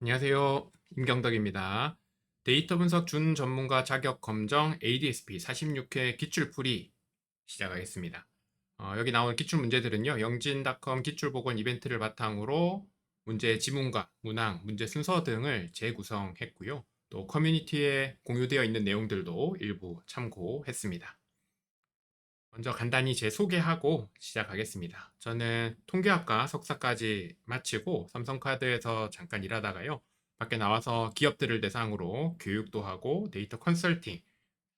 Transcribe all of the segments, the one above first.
안녕하세요. 임경덕입니다. 데이터 분석 준 전문가 자격 검정 ADSP 46회 기출풀이 시작하겠습니다. 여기 나온 기출 문제들은요. 영진닷컴 기출보건 이벤트를 바탕으로 문제 지문과 문항, 문제 순서 등을 재구성했고요. 또 커뮤니티에 공유되어 있는 내용들도 일부 참고했습니다. 먼저 간단히 제 소개하고 시작하겠습니다. 저는 통계학과 석사까지 마치고 삼성카드에서 잠깐 일하다가요. 밖에 나와서 기업들을 대상으로 교육도 하고 데이터 컨설팅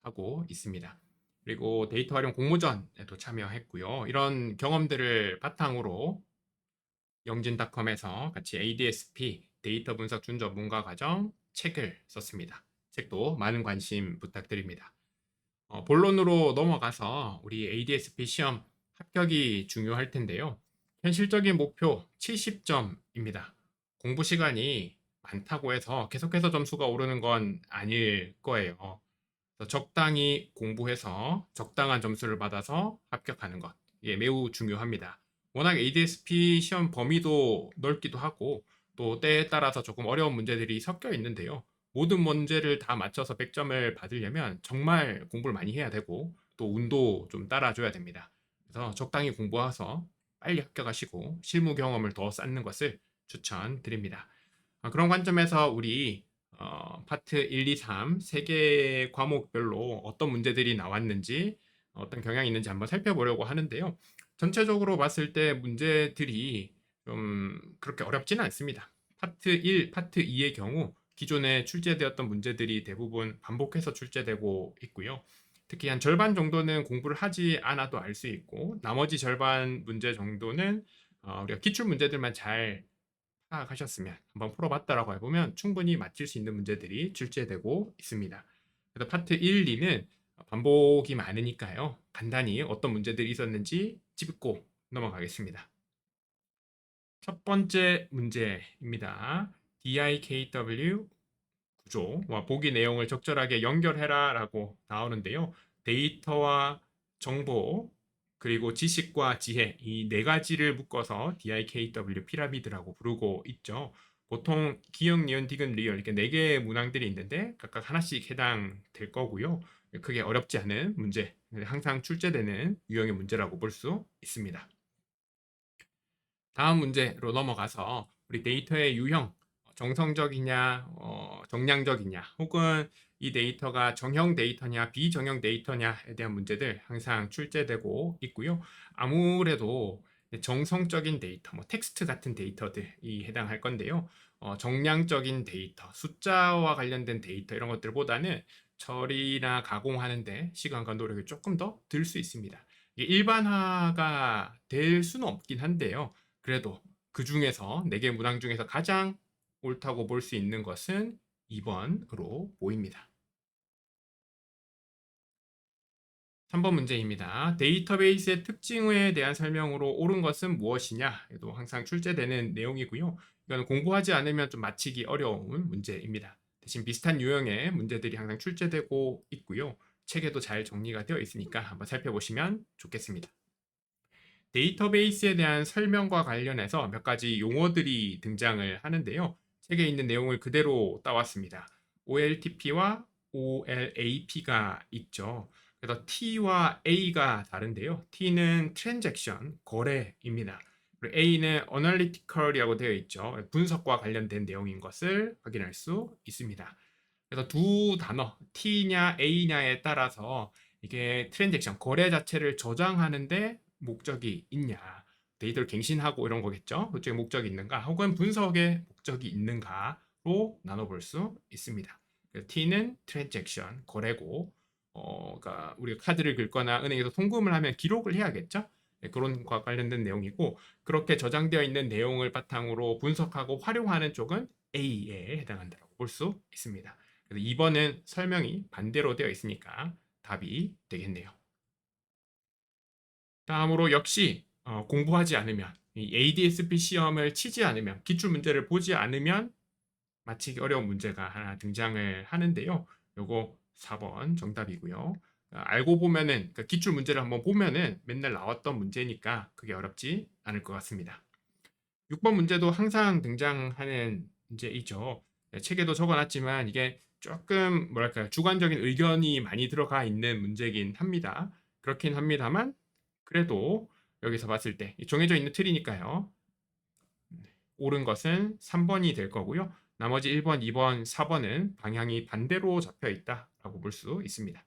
하고 있습니다. 그리고 데이터 활용 공모전에도 참여했고요. 이런 경험들을 바탕으로 영진닷컴에서 같이 ADSP 데이터 분석 준 전문가 과정 책을 썼습니다. 책도 많은 관심 부탁드립니다. 본론으로 넘어가서 우리 ADSP 시험 합격이 중요할 텐데요. 현실적인 목표 70점입니다. 공부 시간이 많다고 해서 계속해서 점수가 오르는 건 아닐 거예요. 그래서 적당히 공부해서 적당한 점수를 받아서 합격하는 것. 이게 매우 중요합니다. 워낙 ADSP 시험 범위도 넓기도 하고 또 때에 따라서 조금 어려운 문제들이 섞여 있는데요. 모든 문제를 다 맞춰서 100점을 받으려면 정말 공부를 많이 해야 되고 또 운도 좀 따라줘야 됩니다. 그래서 적당히 공부해서 빨리 합격하시고 실무 경험을 더 쌓는 것을 추천드립니다. 그런 관점에서 우리 파트 1, 2, 3 세 개의 과목별로 어떤 문제들이 나왔는지 어떤 경향이 있는지 한번 살펴보려고 하는데요. 전체적으로 봤을 때 문제들이 좀 그렇게 어렵지는 않습니다. 파트 1, 파트 2의 경우 기존에 출제되었던 문제들이 대부분 반복해서 출제되고 있고요. 특히 한 절반 정도는 공부를 하지 않아도 알 수 있고 나머지 절반 문제 정도는 우리가 기출 문제들만 잘 파악하셨으면 한번 풀어봤다라고 해보면 충분히 맞힐 수 있는 문제들이 출제되고 있습니다. 그래서 파트 1, 2는 반복이 많으니까요. 간단히 어떤 문제들이 있었는지 짚고 넘어가겠습니다. 첫 번째 문제입니다. DIKW 구조와 보기 내용을 적절하게 연결해라 라고 나오는데요. 데이터와 정보 그리고 지식과 지혜 이 네 가지를 묶어서 DIKW 피라미드라고 부르고 있죠. 보통 기역, 니은, 디귿, 리을 이렇게 네 개의 문항들이 있는데 각각 하나씩 해당될 거고요. 크게 어렵지 않은 문제, 항상 출제되는 유형의 문제라고 볼 수 있습니다. 다음 문제로 넘어가서 우리 데이터의 유형, 정성적이냐, 정량적이냐, 혹은 이 데이터가 정형 데이터냐, 비정형 데이터냐에 대한 문제들 항상 출제되고 있고요. 아무래도 정성적인 데이터, 뭐 텍스트 같은 데이터들이 해당할 건데요. 정량적인 데이터, 숫자와 관련된 데이터 이런 것들보다는 처리나 가공하는데 시간과 노력이 조금 더 들 수 있습니다. 일반화가 될 수는 없긴 한데요. 그래도 그 중에서 4개 문항 중에서 가장 옳다고 볼 수 있는 것은 2번으로 보입니다. 3번 문제입니다. 데이터베이스의 특징에 대한 설명으로 옳은 것은 무엇이냐? 도 항상 출제되는 내용이고요. 이건 공부하지 않으면 좀 맞히기 어려운 문제입니다. 대신 비슷한 유형의 문제들이 항상 출제되고 있고요. 책에도 잘 정리가 되어 있으니까 한번 살펴보시면 좋겠습니다. 데이터베이스에 대한 설명과 관련해서 몇 가지 용어들이 등장을 하는데요. 책에 있는 내용을 그대로 따왔습니다. OLTP와 OLAP가 있죠. 그래서 T와 A가 다른데요. T는 transaction, 거래입니다. 그리고 A는 analytical이라고 되어 있죠. 분석과 관련된 내용인 것을 확인할 수 있습니다. 그래서 두 단어, T냐 A냐에 따라서 이게 트랜잭션, 거래 자체를 저장하는데 목적이 있냐, 데이터를 갱신하고 이런 거겠죠. 그쪽에 목적이 있는가, 혹은 분석에 목적이 있는가로 나눠볼 수 있습니다. T는 트랜잭션, 거래고, 그러니까 우리가 카드를 긁거나 은행에서 송금을 하면 기록을 해야겠죠. 네, 그런 것과 관련된 내용이고, 그렇게 저장되어 있는 내용을 바탕으로 분석하고 활용하는 쪽은 A에 해당한다고 볼 수 있습니다. 그래서 2번은 설명이 반대로 되어 있으니까 답이 되겠네요. 다음으로 역시 공부하지 않으면 이 ADSP 시험을 치지 않으면 기출 문제를 보지 않으면 맞히기 어려운 문제가 하나 등장을 하는데요. 요거 4번 정답이고요. 알고 보면은 그러니까 기출 문제를 한번 보면은 맨날 나왔던 문제니까 그게 어렵지 않을 것 같습니다. 6번 문제도 항상 등장하는 문제이죠. 네, 책에도 적어놨지만 이게 조금 뭐랄까요, 주관적인 의견이 많이 들어가 있는 문제긴 합니다. 그렇긴 합니다만 그래도 여기서 봤을 때 정해져 있는 틀이니까요. 옳은 것은 3번이 될 거고요. 나머지 1번, 2번, 4번은 방향이 반대로 잡혀 있다라고 볼 수 있습니다.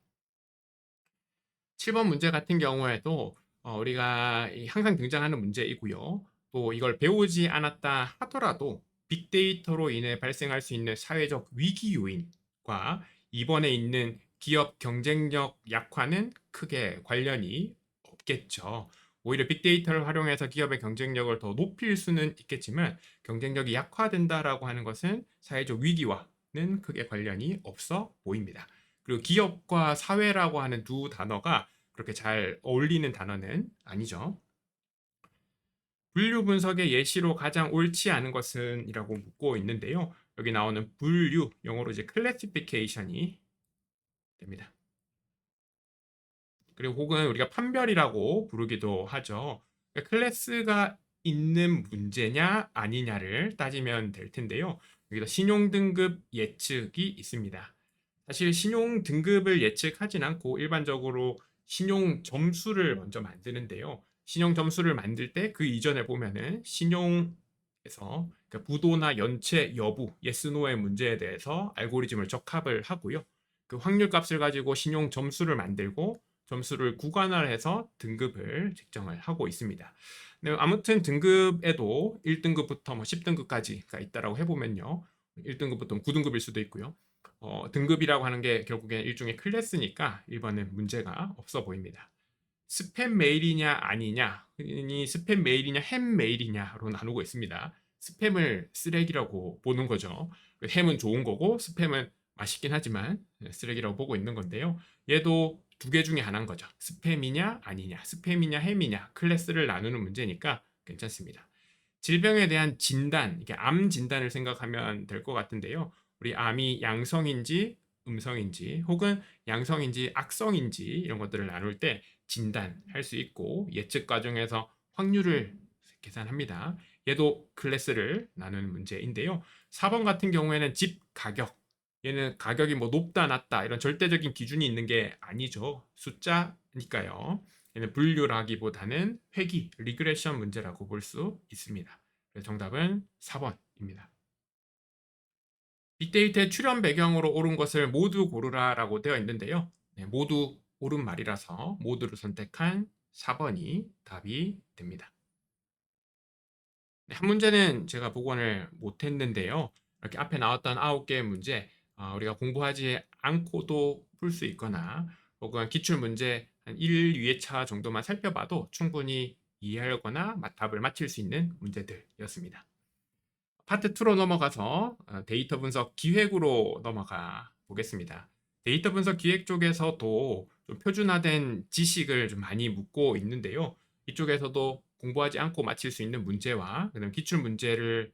7번 문제 같은 경우에도 우리가 항상 등장하는 문제이고요. 또 이걸 배우지 않았다 하더라도 빅데이터로 인해 발생할 수 있는 사회적 위기 요인과 이번에 있는 기업 경쟁력 약화는 크게 관련이 없겠죠. 오히려 빅데이터를 활용해서 기업의 경쟁력을 더 높일 수는 있겠지만 경쟁력이 약화된다라고 하는 것은 사회적 위기와는 크게 관련이 없어 보입니다. 그리고 기업과 사회라고 하는 두 단어가 그렇게 잘 어울리는 단어는 아니죠. 분류 분석의 예시로 가장 옳지 않은 것은 이라고 묻고 있는데요. 여기 나오는 분류, 영어로 이제 클래시피케이션이 됩니다. 그리고 혹은 우리가 판별이라고 부르기도 하죠. 그러니까 클래스가 있는 문제냐 아니냐를 따지면 될 텐데요. 여기서 신용 등급 예측이 있습니다. 사실 신용 등급을 예측하진 않고 일반적으로 신용 점수를 먼저 만드는데요. 신용 점수를 만들 때 그 이전에 보면은 신용에서 그러니까 부도나 연체 여부, yes, no의 문제에 대해서 알고리즘을 적합을 하고요. 그 확률 값을 가지고 신용 점수를 만들고 점수를 구간화해서 등급을 책정을 하고 있습니다. 네, 아무튼 등급에도 1등급부터 뭐 10등급까지가 있다라고 해보면요. 1등급부터 9등급일 수도 있고요. 등급이라고 하는 게 결국엔 일종의 클래스니까 1번은 문제가 없어 보입니다. 스팸 메일이냐 아니냐, 흔히 스팸 메일이냐 햄 메일이냐로 나누고 있습니다. 스팸을 쓰레기라고 보는 거죠. 햄은 좋은 거고 스팸은 맛있긴 하지만 쓰레기라고 보고 있는 건데요. 얘도 두 개 중에 하나인 거죠. 스팸이냐 아니냐, 스팸이냐 햄이냐 클래스를 나누는 문제니까 괜찮습니다. 질병에 대한 진단, 이게 암 진단을 생각하면 될 것 같은데요. 우리 암이 양성인지 음성인지 혹은 양성인지 악성인지 이런 것들을 나눌 때 진단할 수 있고 예측 과정에서 확률을 계산합니다. 얘도 클래스를 나누는 문제인데요. 4번 같은 경우에는 집 가격, 얘는 가격이 뭐 높다 낮다 이런 절대적인 기준이 있는 게 아니죠. 숫자니까요. 얘는 분류라기보다는 회귀, 리그레션 문제라고 볼 수 있습니다. 그래서 정답은 4번입니다. 빅데이터의 출현 배경으로 옳은 것을 모두 고르라라고 되어 있는데요. 네, 모두 옳은 말이라서 모두를 선택한 4번이 답이 됩니다. 네, 한 문제는 제가 복원을 못했는데요. 이렇게 앞에 나왔던 9개의 문제, 우리가 공부하지 않고도 풀 수 있거나 혹은 기출문제 한 1, 2회차 정도만 살펴봐도 충분히 이해하거나 답을 맞힐 수 있는 문제들이었습니다. 파트 2로 넘어가서 데이터 분석 기획으로 넘어가 보겠습니다. 데이터 분석 기획 쪽에서도 좀 표준화된 지식을 좀 많이 묻고 있는데요. 이쪽에서도 공부하지 않고 맞힐 수 있는 문제와 그다음 기출 문제를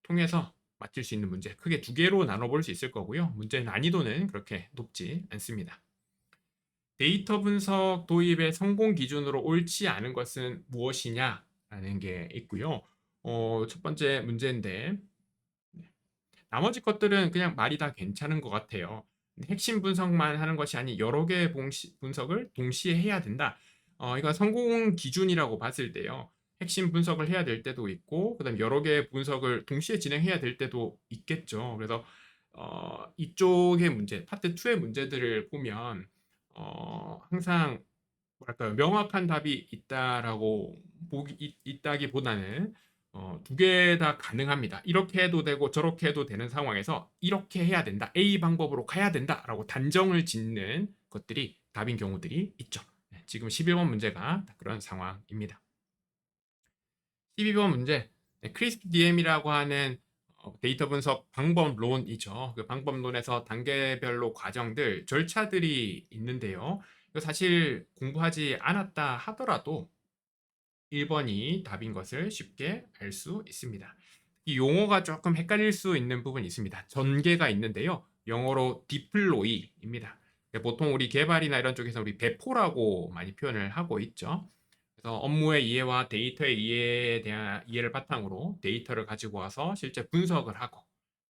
통해서 맞힐 수 있는 문제 크게 두 개로 나눠볼 수 있을 거고요. 문제 난이도는 그렇게 높지 않습니다. 데이터 분석 도입의 성공 기준으로 옳지 않은 것은 무엇이냐라는 게 있고요. 첫 번째 문제인데 나머지 것들은 그냥 말이 다 괜찮은 것 같아요. 핵심 분석만 하는 것이 아닌 여러 개의 분석을 동시에 해야 된다. 이건 성공 기준이라고 봤을 때요. 핵심 분석을 해야 될 때도 있고, 그다음 여러 개의 분석을 동시에 진행해야 될 때도 있겠죠. 그래서 이쪽의 문제, 파트 2의 문제들을 보면 항상 뭐랄까요, 명확한 답이 있다라고 있다기보다는 두 개 다 가능합니다. 이렇게 해도 되고 저렇게 해도 되는 상황에서 이렇게 해야 된다. A 방법으로 가야 된다라고 단정을 짓는 것들이 답인 경우들이 있죠. 네, 지금 11번 문제가 그런 상황입니다. 12번 문제, 네, 크리스피 DM이라고 하는 데이터 분석 방법론이죠. 그 방법론에서 단계별로 과정들, 절차들이 있는데요. 이거 사실 공부하지 않았다 하더라도 1번이 답인 것을 쉽게 알 수 있습니다. 이 용어가 조금 헷갈릴 수 있는 부분이 있습니다. 전개가 있는데요. 영어로 디플로이입니다. 보통 우리 개발이나 이런 쪽에서 우리 배포라고 많이 표현을 하고 있죠. 그래서 업무의 이해와 데이터의 이해에 대한 이해를 바탕으로 데이터를 가지고 와서 실제 분석을 하고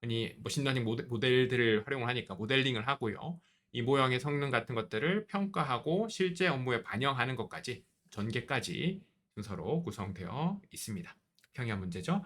흔히 머신러닝 모델들을 활용하니까 모델링을 하고요. 이 모형의 성능 같은 것들을 평가하고 실제 업무에 반영하는 것까지 전개까지 순서로 구성되어 있습니다. 평야 문제죠.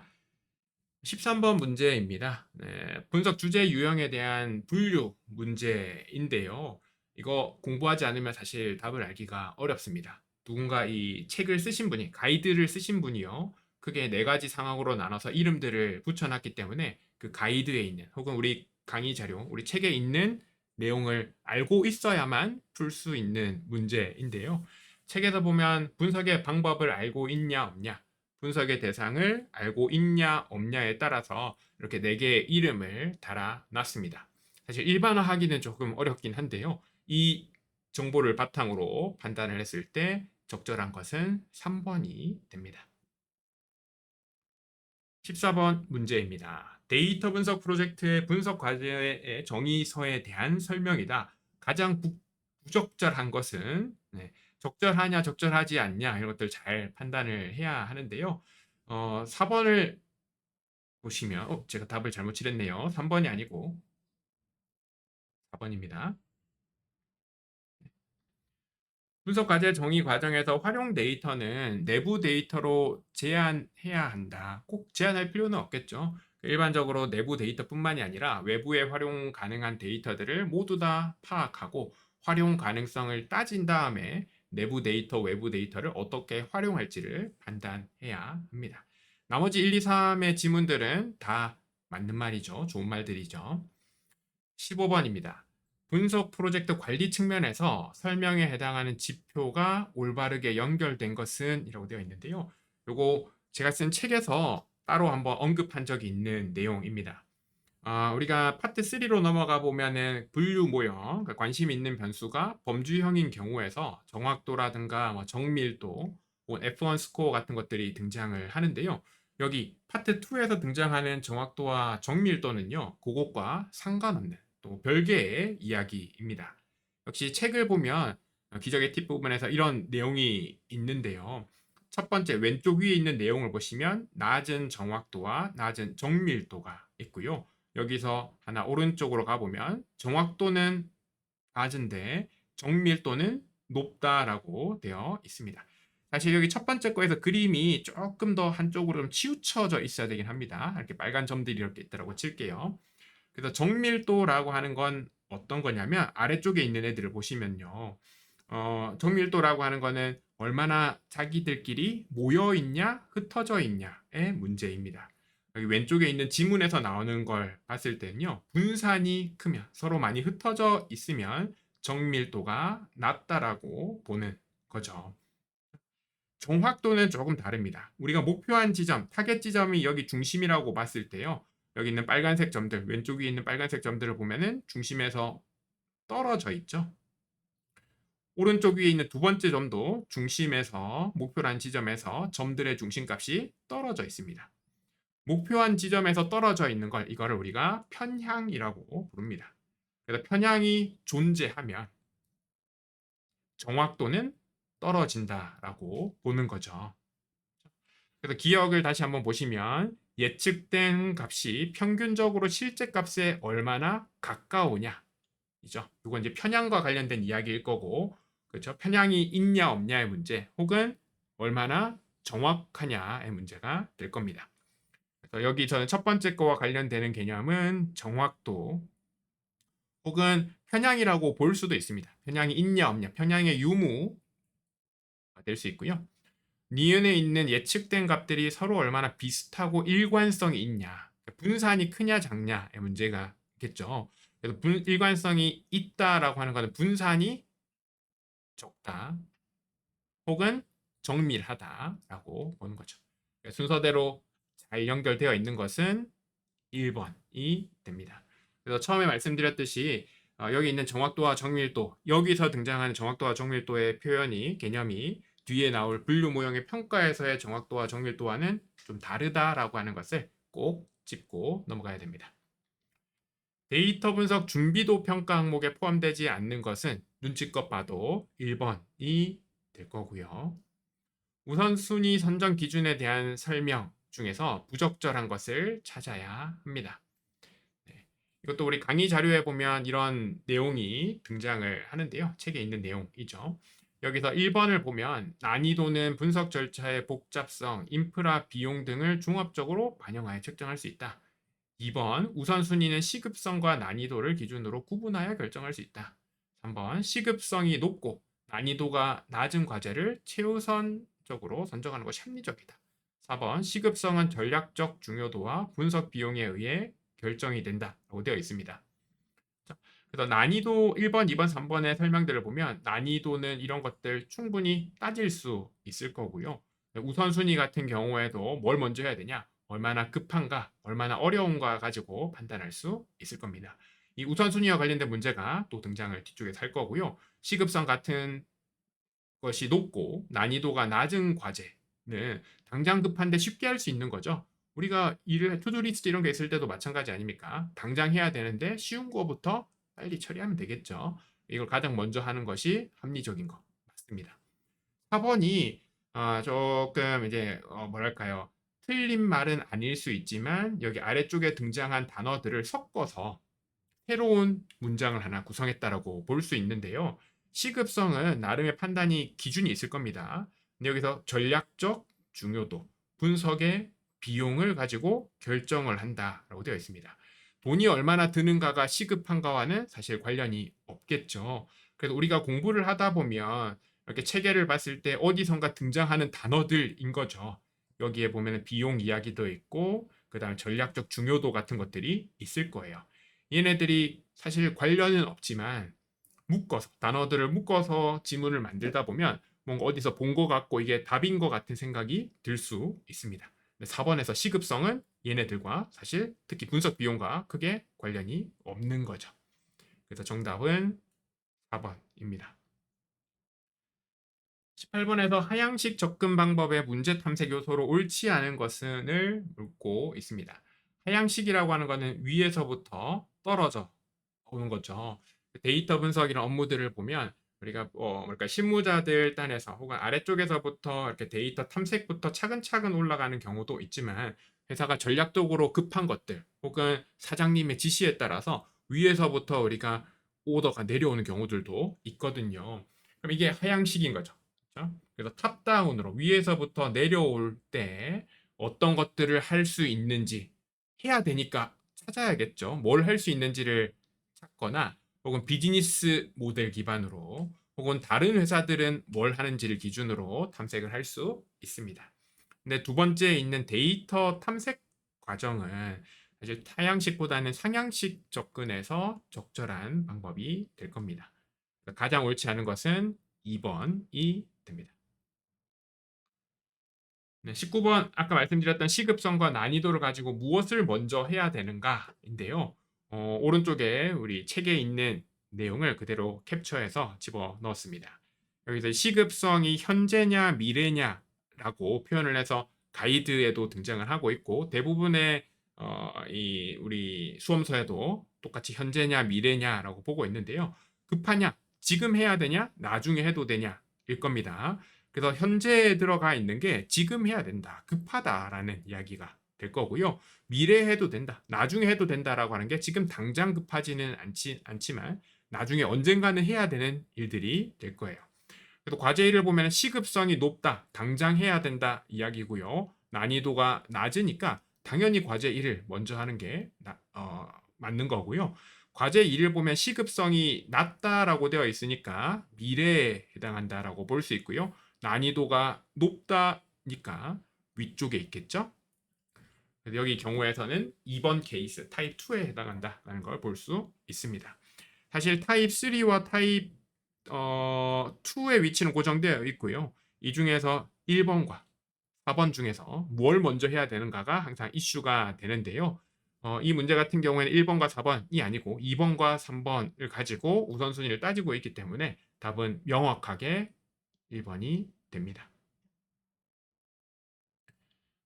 13번 문제입니다. 네, 분석 주제 유형에 대한 분류 문제인데요. 이거 공부하지 않으면 사실 답을 알기가 어렵습니다. 누군가 이 책을 쓰신 분이, 가이드를 쓰신 분이요. 크게 네 가지 상황으로 나눠서 이름들을 붙여놨기 때문에 그 가이드에 있는, 혹은 우리 강의 자료, 우리 책에 있는 내용을 알고 있어야만 풀 수 있는 문제인데요. 책에서 보면 분석의 방법을 알고 있냐, 없냐, 분석의 대상을 알고 있냐 없냐에 따라서 이렇게 4개의 이름을 달아놨습니다. 사실 일반화하기는 조금 어렵긴 한데요. 이 정보를 바탕으로 판단을 했을 때 적절한 것은 3번이 됩니다. 14번 문제입니다. 데이터 분석 프로젝트의 분석 과제의 정의서에 대한 설명이다. 가장 부적절한 것은, 적절하냐 적절하지 않냐 이런 것들 잘 판단을 해야 하는데요. 4번을 보시면 제가 답을 잘못 칠했네요. 3번이 아니고 4번입니다. 분석 과제 정의 과정에서 활용 데이터는 내부 데이터로 제한해야 한다. 꼭 제한할 필요는 없겠죠. 일반적으로 내부 데이터뿐만이 아니라 외부에 활용 가능한 데이터들을 모두 다 파악하고 활용 가능성을 따진 다음에 내부 데이터, 외부 데이터를 어떻게 활용할지를 판단해야 합니다. 나머지 1, 2, 3의 지문들은 다 맞는 말이죠. 좋은 말들이죠. 15번입니다. 분석 프로젝트 관리 측면에서 설명에 해당하는 지표가 올바르게 연결된 것은 이라고 되어 있는데요. 요거 제가 쓴 책에서 따로 한번 언급한 적이 있는 내용입니다. 우리가 파트 3로 넘어가 보면은 분류 모형, 그러니까 관심 있는 변수가 범주형인 경우에서 정확도라든가 정밀도, F1 스코어 같은 것들이 등장을 하는데요. 여기 파트 2에서 등장하는 정확도와 정밀도는요, 그것과 상관없는 또 별개의 이야기입니다. 역시 책을 보면 기적의 팁 부분에서 이런 내용이 있는데요. 첫 번째 왼쪽 위에 있는 내용을 보시면 낮은 정확도와 낮은 정밀도가 있고요. 여기서 하나 오른쪽으로 가보면 정확도는 낮은데 정밀도는 높다라고 되어 있습니다. 사실 여기 첫 번째 거에서 그림이 조금 더 한쪽으로 좀 치우쳐져 있어야 되긴 합니다. 이렇게 빨간 점들이 이렇게 있다고 칠게요. 그래서 정밀도라고 하는 건 어떤 거냐면 아래쪽에 있는 애들을 보시면요. 정밀도라고 하는 거는 얼마나 자기들끼리 모여 있냐, 흩어져 있냐의 문제입니다. 여기 왼쪽에 있는 지문에서 나오는 걸 봤을 때는요. 분산이 크면, 서로 많이 흩어져 있으면 정밀도가 낮다라고 보는 거죠. 정확도는 조금 다릅니다. 우리가 목표한 지점, 타겟 지점이 여기 중심이라고 봤을 때요. 여기 있는 빨간색 점들, 왼쪽 위에 있는 빨간색 점들을 보면은 중심에서 떨어져 있죠. 오른쪽 위에 있는 두 번째 점도 중심에서 목표란 지점에서 점들의 중심값이 떨어져 있습니다. 목표한 지점에서 떨어져 있는 걸 이거를 우리가 편향이라고 부릅니다. 그래서 편향이 존재하면 정확도는 떨어진다라고 보는 거죠. 그래서 기억을 다시 한번 보시면 예측된 값이 평균적으로 실제 값에 얼마나 가까우냐 이죠. 이건 이제 편향과 관련된 이야기일 거고, 그렇죠? 편향이 있냐 없냐의 문제, 혹은 얼마나 정확하냐의 문제가 될 겁니다. 그래서 여기 저는 첫 번째 거와 관련되는 개념은 정확도, 혹은 편향이라고 볼 수도 있습니다. 편향이 있냐 없냐, 편향의 유무가 될 수 있고요. 니은에 있는 예측된 값들이 서로 얼마나 비슷하고 일관성이 있냐, 분산이 크냐 작냐의 문제가 있겠죠. 그래서 일관성이 있다라고 하는 것은 분산이 적다 혹은 정밀하다라고 보는 거죠. 순서대로 잘 연결되어 있는 것은 1번이 됩니다. 그래서 처음에 말씀드렸듯이 여기 있는 정확도와 정밀도, 여기서 등장하는 정확도와 정밀도의 표현이, 개념이 뒤에 나올 분류 모형의 평가에서의 정확도와 정밀도와는 좀 다르다라고 하는 것을 꼭 짚고 넘어가야 됩니다. 데이터 분석 준비도 평가 항목에 포함되지 않는 것은 눈치껏 봐도 1번이 될 거고요. 우선순위 선정 기준에 대한 설명 중에서 부적절한 것을 찾아야 합니다. 이것도 우리 강의 자료에 보면 이런 내용이 등장을 하는데요. 책에 있는 내용이죠. 여기서 1번을 보면 난이도는 분석 절차의 복잡성, 인프라 비용 등을 종합적으로 반영하여 측정할 수 있다. 2번 우선순위는 시급성과 난이도를 기준으로 구분하여 결정할 수 있다. 3번 시급성이 높고 난이도가 낮은 과제를 최우선적으로 선정하는 것이 합리적이다. 4번 시급성은 전략적 중요도와 분석 비용에 의해 결정이 된다라고 되어 있습니다. 그래서 난이도 1번, 2번, 3번의 설명들을 보면 난이도는 이런 것들 충분히 따질 수 있을 거고요. 우선순위 같은 경우에도 뭘 먼저 해야 되냐, 얼마나 급한가, 얼마나 어려운가 가지고 판단할 수 있을 겁니다. 이 우선순위와 관련된 문제가 또 등장을 뒤쪽에서 할 거고요. 시급성 같은 것이 높고 난이도가 낮은 과제는 당장 급한데 쉽게 할 수 있는 거죠. 우리가 일을 투두리스트 이런 게 있을 때도 마찬가지 아닙니까? 당장 해야 되는데 쉬운 거부터 빨리 처리하면 되겠죠. 이걸 가장 먼저 하는 것이 합리적인 거 맞습니다. 4번이 조금 이제 뭐랄까요? 틀린 말은 아닐 수 있지만 여기 아래쪽에 등장한 단어들을 섞어서 새로운 문장을 하나 구성했다라고 볼 수 있는데요. 시급성은 나름의 판단이 기준이 있을 겁니다. 근데 여기서 전략적 중요도, 분석의 비용을 가지고 결정을 한다라고 되어 있습니다. 돈이 얼마나 드는가가 시급한가와는 사실 관련이 없겠죠. 그래서 우리가 공부를 하다 보면 이렇게 체계를 봤을 때 어디선가 등장하는 단어들인 거죠. 여기에 보면 비용 이야기도 있고 그다음 전략적 중요도 같은 것들이 있을 거예요. 얘네들이 사실 관련은 없지만 묶어서 단어들을 묶어서 지문을 만들다 보면 뭔가 어디서 본 것 같고 이게 답인 것 같은 생각이 들 수 있습니다. 4번에서 시급성은 얘네들과 사실 특히 분석 비용과 크게 관련이 없는 거죠. 그래서 정답은 4번입니다. 18번에서 하향식 접근 방법의 문제 탐색 요소로 옳지 않은 것은을 묻고 있습니다. 하향식이라고 하는 것은 위에서부터 떨어져 오는 거죠. 데이터 분석 이런 업무들을 보면 우리가 그러니까 실무자들 딴에서 혹은 아래쪽에서부터 이렇게 데이터 탐색부터 차근차근 올라가는 경우도 있지만 회사가 전략적으로 급한 것들 혹은 사장님의 지시에 따라서 위에서부터 우리가 오더가 내려오는 경우들도 있거든요. 그럼 이게 하향식인 거죠. 그렇죠? 그래서 탑다운으로 위에서부터 내려올 때 어떤 것들을 할 수 있는지 해야 되니까 찾아야겠죠. 뭘 할 수 있는지를 찾거나 혹은 비즈니스 모델 기반으로 혹은 다른 회사들은 뭘 하는지를 기준으로 탐색을 할 수 있습니다. 근데 두 번째에 있는 데이터 탐색 과정은 사실 타향식보다는 상향식 접근에서 적절한 방법이 될 겁니다. 가장 옳지 않은 것은 2번이 됩니다. 네, 19번 아까 말씀드렸던 시급성과 난이도를 가지고 무엇을 먼저 해야 되는가인데요. 오른쪽에 우리 책에 있는 내용을 그대로 캡처해서 집어 넣었습니다. 여기서 시급성이 현재냐 미래냐라고 표현을 해서 가이드에도 등장을 하고 있고 대부분의 이 우리 수험서에도 똑같이 현재냐 미래냐라고 보고 있는데요. 급하냐, 지금 해야 되냐, 나중에 해도 되냐일 겁니다. 그래서 현재에 들어가 있는 게 지금 해야 된다, 급하다라는 이야기가 될 거고요. 미래에 해도 된다, 나중에 해도 된다라고 하는 게 지금 당장 급하지는 않지만 나중에 언젠가는 해야 되는 일들이 될 거예요. 그래서 과제 일을 보면 시급성이 높다, 당장 해야 된다 이야기고요. 난이도가 낮으니까 당연히 과제 일을 먼저 하는 게 맞는 거고요. 과제 일을 보면 시급성이 낮다라고 되어 있으니까 미래에 해당한다라고 볼 수 있고요. 난이도가 높다니까 위쪽에 있겠죠. 그래서 여기 경우에서는 2번 케이스 타입 2에 해당한다라는 걸 볼 수 있습니다. 사실 타입 3와 타입 2의 위치는 고정되어 있고요. 이 중에서 1번과 4번 중에서 뭘 먼저 해야 되는가가 항상 이슈가 되는데요. 이 문제 같은 경우에는 1번과 4번이 아니고 2번과 3번을 가지고 우선순위를 따지고 있기 때문에 답은 명확하게 1번이 됩니다.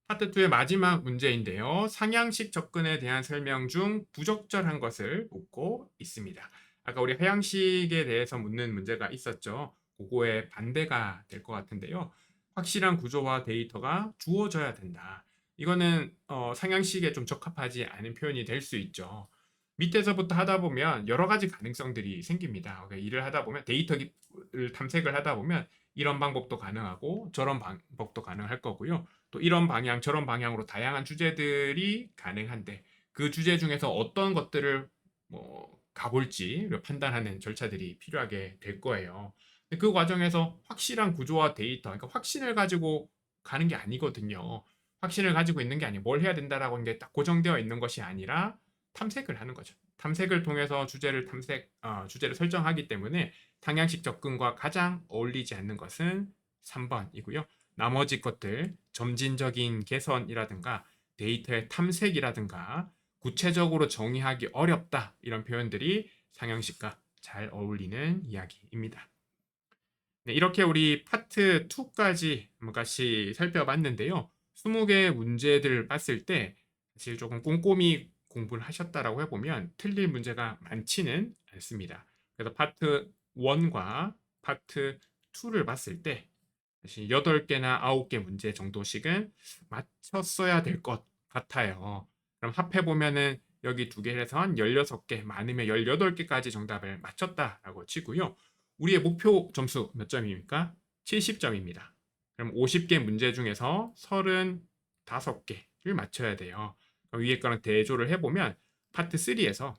파트 2의 마지막 문제인데요. 상향식 접근에 대한 설명 중 부적절한 것을 묻고 있습니다. 아까 우리 하향식에 대해서 묻는 문제가 있었죠. 그거에 반대가 될 것 같은데요. 확실한 구조와 데이터가 주어져야 된다. 이거는 상향식에 좀 적합하지 않은 표현이 될 수 있죠. 밑에서부터 하다 보면 여러 가지 가능성들이 생깁니다. 그러니까 일을 하다 보면 데이터를 탐색을 하다 보면 이런 방법도 가능하고 저런 방법도 가능할 거고요. 또 이런 방향, 저런 방향으로 다양한 주제들이 가능한데 그 주제 중에서 어떤 것들을 뭐 가볼지 판단하는 절차들이 필요하게 될 거예요. 근데 그 과정에서 확실한 구조와 데이터, 그러니까 확신을 가지고 가는 게 아니거든요. 확신을 가지고 있는 게 아니고 뭘 해야 된다라고 하는 게 딱 고정되어 있는 것이 아니라 탐색을 하는 거죠. 탐색을 통해서 주제를 설정하기 때문에 상향식 접근과 가장 어울리지 않는 것은 3번이고요. 나머지 것들, 점진적인 개선이라든가 데이터의 탐색이라든가 구체적으로 정의하기 어렵다 이런 표현들이 상향식과 잘 어울리는 이야기입니다. 네, 이렇게 우리 파트 2까지 같이 살펴봤는데요. 20개 문제들을 봤을 때 사실 조금 꼼꼼히 공부를 하셨다라고 해보면 틀릴 문제가 많지는 않습니다. 그래서 파트 1과 파트 2를 봤을 때 사실 8개나 9개 문제 정도씩은 맞췄어야 될 것 같아요. 그럼 합해보면은 여기 2개를 해서 한 16개, 많으면 18개까지 정답을 맞췄다라고 치고요. 우리의 목표 점수 몇 점입니까? 70점입니다. 그럼 50개 문제 중에서 35개를 맞춰야 돼요. 위에 거랑 대조를 해보면 파트 3에서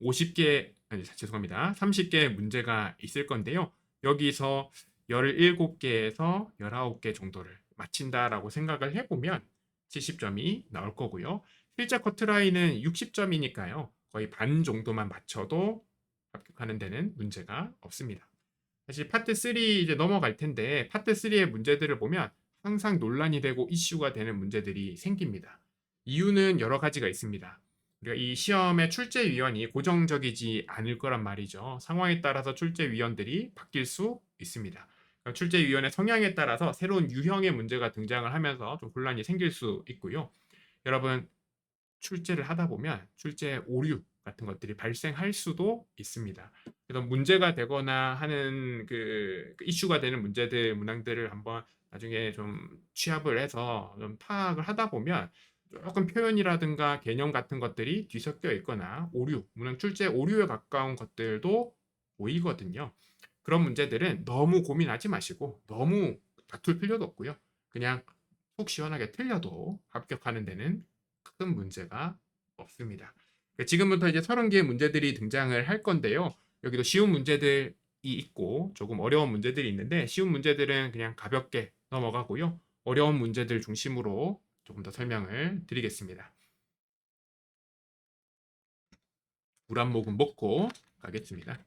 50개, 아니, 죄송합니다. 30개 문제가 있을 건데요. 여기서 17개에서 19개 정도를 맞힌다라고 생각을 해보면 70점이 나올 거고요. 실제 커트라인은 60점이니까요. 거의 반 정도만 맞춰도 합격하는 데는 문제가 없습니다. 사실 파트 3 이제 넘어갈 텐데 파트 3의 문제들을 보면 항상 논란이 되고 이슈가 되는 문제들이 생깁니다. 이유는 여러 가지가 있습니다. 우리가 이 시험의 출제위원이 고정적이지 않을 거란 말이죠. 상황에 따라서 출제위원들이 바뀔 수 있습니다. 출제위원의 성향에 따라서 새로운 유형의 문제가 등장을 하면서 좀 혼란이 생길 수 있고요. 여러분 출제를 하다 보면 출제 오류 같은 것들이 발생할 수도 있습니다. 그래서 문제가 되거나 하는 그 이슈가 되는 문제들, 문항들을 한번 나중에 좀 취합을 해서 좀 파악을 하다 보면 조금 표현이라든가 개념 같은 것들이 뒤섞여 있거나 오류, 문항 출제 오류에 가까운 것들도 보이거든요. 그런 문제들은 너무 고민하지 마시고 너무 다툴 필요도 없고요. 그냥 속 시원하게 틀려도 합격하는 데는 큰 문제가 없습니다. 지금부터 이제 30개의 문제들이 등장을 할 건데요. 여기도 쉬운 문제들이 있고 조금 어려운 문제들이 있는데 쉬운 문제들은 그냥 가볍게 넘어가고요. 어려운 문제들 중심으로 조금 더 설명을 드리겠습니다. 물 한 모금 먹고 가겠습니다.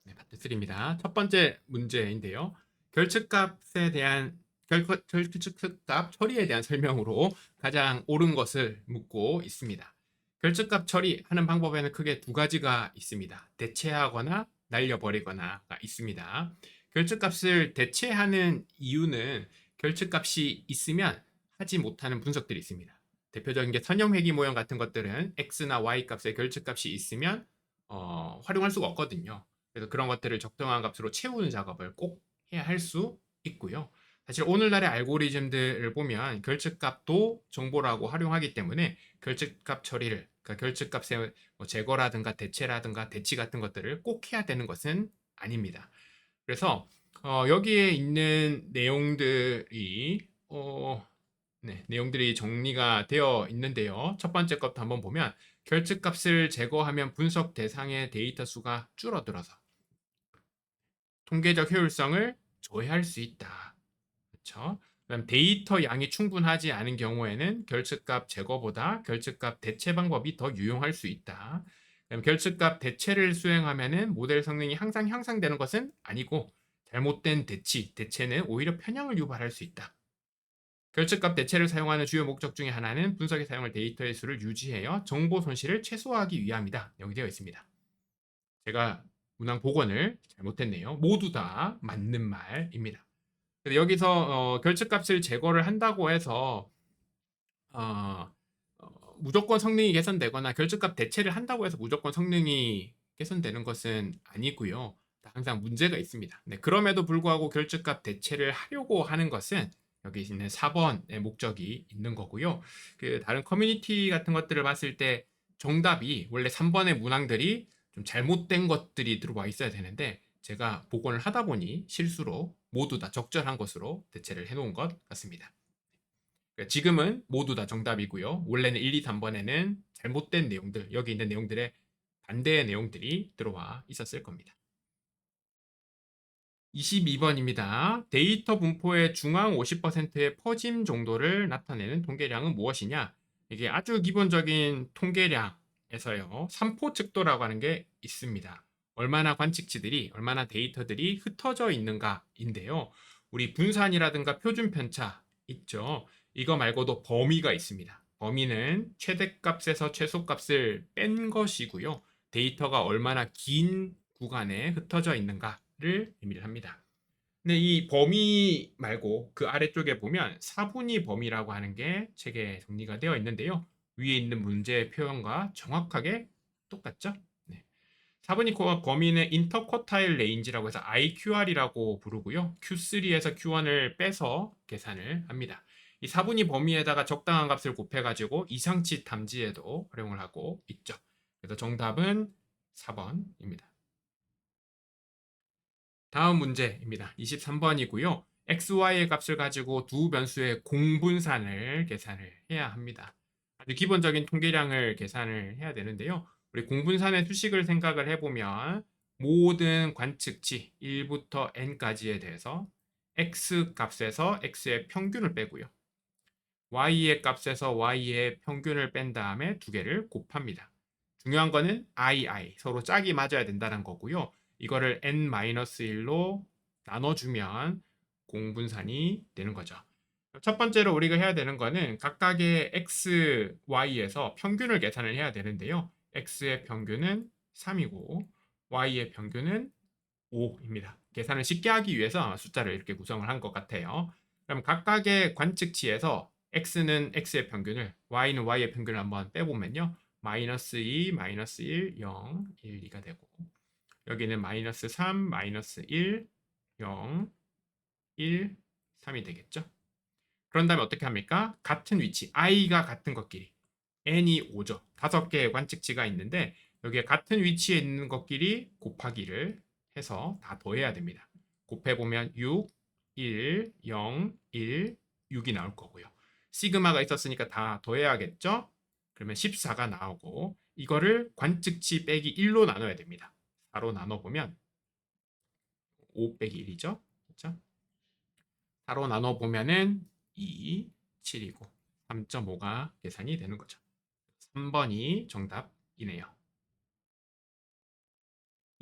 네, 파트 3입니다. 첫 번째 문제인데요. 결측값에 대한 결측값 처리에 대한 설명으로 가장 옳은 것을 묻고 있습니다. 결측값 처리하는 방법에는 크게 두 가지가 있습니다. 대체하거나 날려버리거나가 있습니다. 결측값을 대체하는 이유는 결측값이 있으면 하지 못하는 분석들이 있습니다. 대표적인 게 선형회귀 모형 같은 것들은 x나 y 값의 결측값이 있으면 활용할 수가 없거든요. 그래서 그런 것들을 적정한 값으로 채우는 작업을 꼭 해야 할 수 있고요. 사실 오늘날의 알고리즘들을 보면 결측값도 정보라고 활용하기 때문에 결측값 처리를, 그러니까 결측값의 제거라든가 대체라든가 대치 같은 것들을 꼭 해야 되는 것은 아닙니다. 그래서 여기에 있는 내용들이 내용들이 정리가 되어 있는데요. 첫 번째 것부터 한번 보면 결측값을 제거하면 분석 대상의 데이터 수가 줄어들어서 통계적 효율성을 저해할 수 있다. 그렇죠? 그다음 데이터 양이 충분하지 않은 경우에는 결측값 제거보다 결측값 대체 방법이 더 유용할 수 있다. 그다음 결측값 대체를 수행하면은 모델 성능이 항상 향상되는 것은 아니고 잘못된 대체는 오히려 편향을 유발할 수 있다. 결측값 대체를 사용하는 주요 목적 중에 하나는 분석에 사용할 데이터의 수를 유지하여 정보 손실을 최소화하기 위함이다. 여기 되어 있습니다. 제가 문항 복원을 잘못했네요. 모두 다 맞는 말입니다. 여기서 결측값을 제거를 한다고 해서 어, 무조건 성능이 개선되거나 결측값 대체를 한다고 해서 무조건 성능이 개선되는 것은 아니고요. 항상 문제가 있습니다. 네, 그럼에도 불구하고 결측값 대체를 하려고 하는 것은 여기 있는 4번의 목적이 있는 거고요. 그 다른 커뮤니티 같은 것들을 봤을 때 정답이 원래 3번의 문항들이 좀 잘못된 것들이 들어와 있어야 되는데 제가 복원을 하다 보니 실수로 모두 다 적절한 것으로 대체를 해놓은 것 같습니다. 지금은 모두 다 정답이고요. 원래는 1, 2, 3번에는 잘못된 내용들, 여기 있는 내용들의 반대의 내용들이 들어와 있었을 겁니다. 22번입니다. 데이터 분포의 중앙 50%의 퍼짐 정도를 나타내는 통계량은 무엇이냐? 이게 아주 기본적인 통계량에서요. 삼포 측도라고 하는 게 있습니다. 얼마나 관측치들이, 얼마나 데이터들이 흩어져 있는가인데요. 우리 분산이라든가 표준 편차 있죠. 이거 말고도 범위가 있습니다. 범위는 최대값에서 최소값을 뺀 것이고요. 데이터가 얼마나 긴 구간에 흩어져 있는가를 의미를 합니다. 근데 이 범위 말고 그 아래쪽에 보면 사분위 범위라고 하는 게 책에 정리가 되어 있는데요. 위에 있는 문제의 표현과 정확하게 똑같죠? 네. 사분위 범위는 인터쿼타일 레인지라고 해서 IQR이라고 부르고요. Q3에서 Q1을 빼서 계산을 합니다. 이 사분위 범위에다가 적당한 값을 곱해가지고 이상치 탐지에도 활용을 하고 있죠. 그래서 정답은 4번입니다. 다음 문제입니다. 23번이고요. xy의 값을 가지고 두 변수의 공분산을 계산을 해야 합니다. 아주 기본적인 통계량을 계산을 해야 되는데요. 우리 공분산의 수식을 생각을 해보면 모든 관측치 1부터 n까지에 대해서 x 값에서 x의 평균을 빼고요. y의 값에서 y의 평균을 뺀 다음에 두 개를 곱합니다. 중요한 거는 i 서로 짝이 맞아야 된다는 거고요. 이거를 n-1로 나눠주면 공분산이 되는 거죠. 첫 번째로 우리가 해야 되는 거는 각각의 x, y에서 평균을 계산을 해야 되는데요. x의 평균은 3이고 y의 평균은 5입니다. 계산을 쉽게 하기 위해서 숫자를 이렇게 구성을 한 것 같아요. 그럼 각각의 관측치에서 x는 x의 평균을, y는 y의 평균을 한번 빼보면요. 마이너스 2, 마이너스 1, 0, 1, 2가 되고 여기는 마이너스 3, 마이너스 1, 0, 1, 3이 되겠죠. 그런 다음에 어떻게 합니까? 같은 위치, i가 같은 것끼리 n이 5죠. 5개의 관측치가 있는데 여기에 같은 위치에 있는 것끼리 곱하기를 해서 다 더해야 됩니다. 곱해보면 6, 1, 0, 1, 6이 나올 거고요. 시그마가 있었으니까 다 더해야겠죠? 그러면 14가 나오고 이거를 관측치 빼기 1로 나눠야 됩니다. 4로 나눠보면 5 빼기 1이죠. 그렇죠? 4로 나눠보면은 2, 7이고 3.5가 계산이 되는 거죠. 3번이 정답이네요.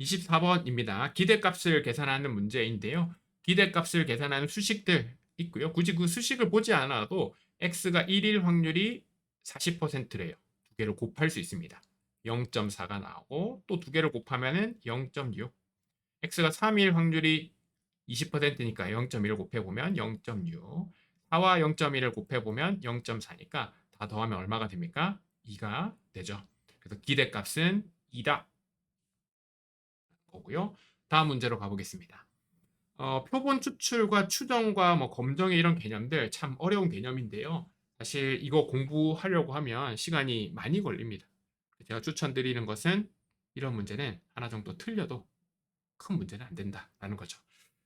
24번입니다. 기대값을 계산하는 문제인데요. 기대값을 계산하는 수식들 있고요. 굳이 그 수식을 보지 않아도 x가 1일 확률이 40%래요. 두 개를 곱할 수 있습니다. 0.4가 나오고 또 두 개를 곱하면 0.6. x가 3일 확률이 20%니까 0.1을 곱해보면 0.6. 4와 0.1을 곱해보면 0.4니까 다 더하면 얼마가 됩니까? 2가 되죠. 그래서 기대값은 2다. 거고요. 다음 문제로 가보겠습니다. 표본 추출과 추정과 뭐 검정의 이런 개념들 참 어려운 개념인데요. 사실 이거 공부하려고 하면 시간이 많이 걸립니다. 제가 추천드리는 것은 이런 문제는 하나 정도 틀려도 큰 문제는 안 된다라는 거죠.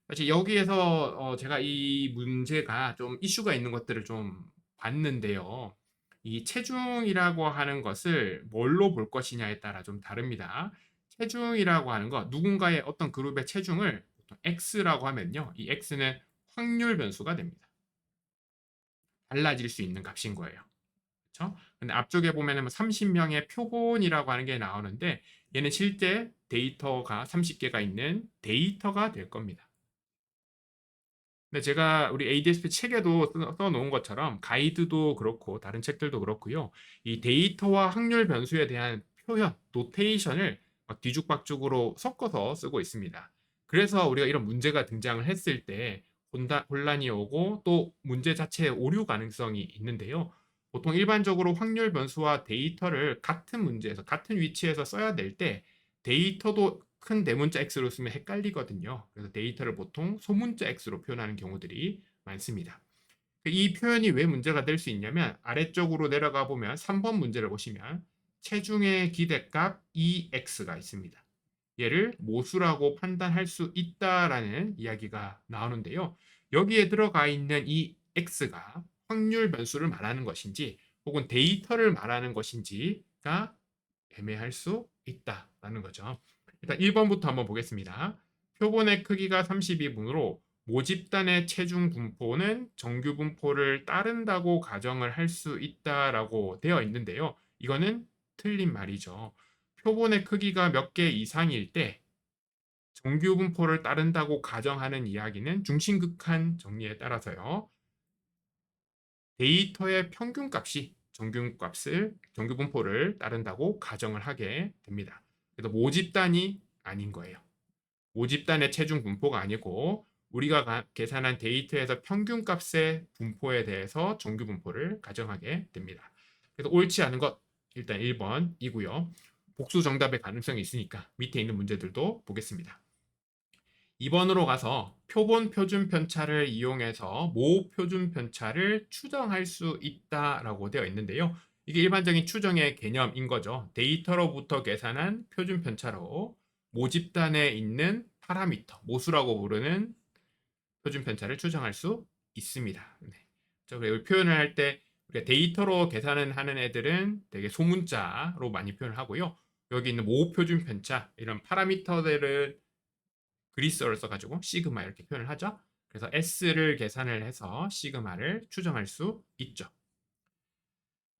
사실 여기에서 제가 이 문제가 좀 이슈가 있는 것들을 좀 봤는데요. 이 체중이라고 하는 것을 뭘로 볼 것이냐에 따라 좀 다릅니다. 체중이라고 하는 거, 누군가의 어떤 그룹의 체중을 보통 X라고 하면요. 이 X는 확률 변수가 됩니다. 달라질 수 있는 값인 거예요. 그렇죠? 근데 앞쪽에 보면은 30명의 표본이라고 하는 게 나오는데 얘는 실제 데이터가 30개가 있는 데이터가 될 겁니다. 근데 제가 우리 ADSP 책에도 써놓은 것처럼 가이드도 그렇고 다른 책들도 그렇고요. 이 데이터와 확률 변수에 대한 표현, 노테이션을 뒤죽박죽으로 섞어서 쓰고 있습니다. 그래서 우리가 이런 문제가 등장을 했을 때 혼란이 오고 또 문제 자체의 오류 가능성이 있는데요. 보통 일반적으로 확률 변수와 데이터를 같은 문제에서 같은 위치에서 써야 될 때 데이터도 큰 대문자 X로 쓰면 헷갈리거든요. 그래서 데이터를 보통 소문자 X로 표현하는 경우들이 많습니다. 이 표현이 왜 문제가 될 수 있냐면 아래쪽으로 내려가 보면 3번 문제를 보시면 체중의 기대값 EX가 있습니다. 얘를 모수라고 판단할 수 있다라는 이야기가 나오는데요. 여기에 들어가 있는 이 X가 확률 변수를 말하는 것인지 혹은 데이터를 말하는 것인지가 애매할 수 있다라는 거죠. 일단 1번부터 한번 보겠습니다. 표본의 크기가 32분으로 모집단의 체중 분포는 정규 분포를 따른다고 가정을 할 수 있다라고 되어 있는데요. 이거는 틀린 말이죠. 표본의 크기가 몇 개 이상일 때 정규 분포를 따른다고 가정하는 이야기는 중심극한 정리에 따라서요. 데이터의 평균값이 정규 분포를 따른다고 가정을 하게 됩니다. 그래서 모집단이 아닌 거예요. 모집단의 체중 분포가 아니고 우리가 계산한 데이터에서 평균값의 분포에 대해서 정규 분포를 가정하게 됩니다. 그래서 옳지 않은 것 일단 1번이고요. 복수 정답의 가능성이 있으니까 밑에 있는 문제들도 보겠습니다. 2번으로 가서 표본 표준 편차를 이용해서 모 표준 편차를 추정할 수 있다라고 되어 있는데요. 이게 일반적인 추정의 개념인 거죠. 데이터로부터 계산한 표준 편차로 모집단에 있는 파라미터, 모수라고 부르는 표준 편차를 추정할 수 있습니다. 네. 그리고 표현을 할 때 데이터로 계산을 하는 애들은 되게 소문자로 많이 표현을 하고요. 여기 있는 모 표준 편차 이런 파라미터들을 그리스어를 써가지고 시그마 이렇게 표현을 하죠. 그래서 S를 계산을 해서 시그마를 추정할 수 있죠.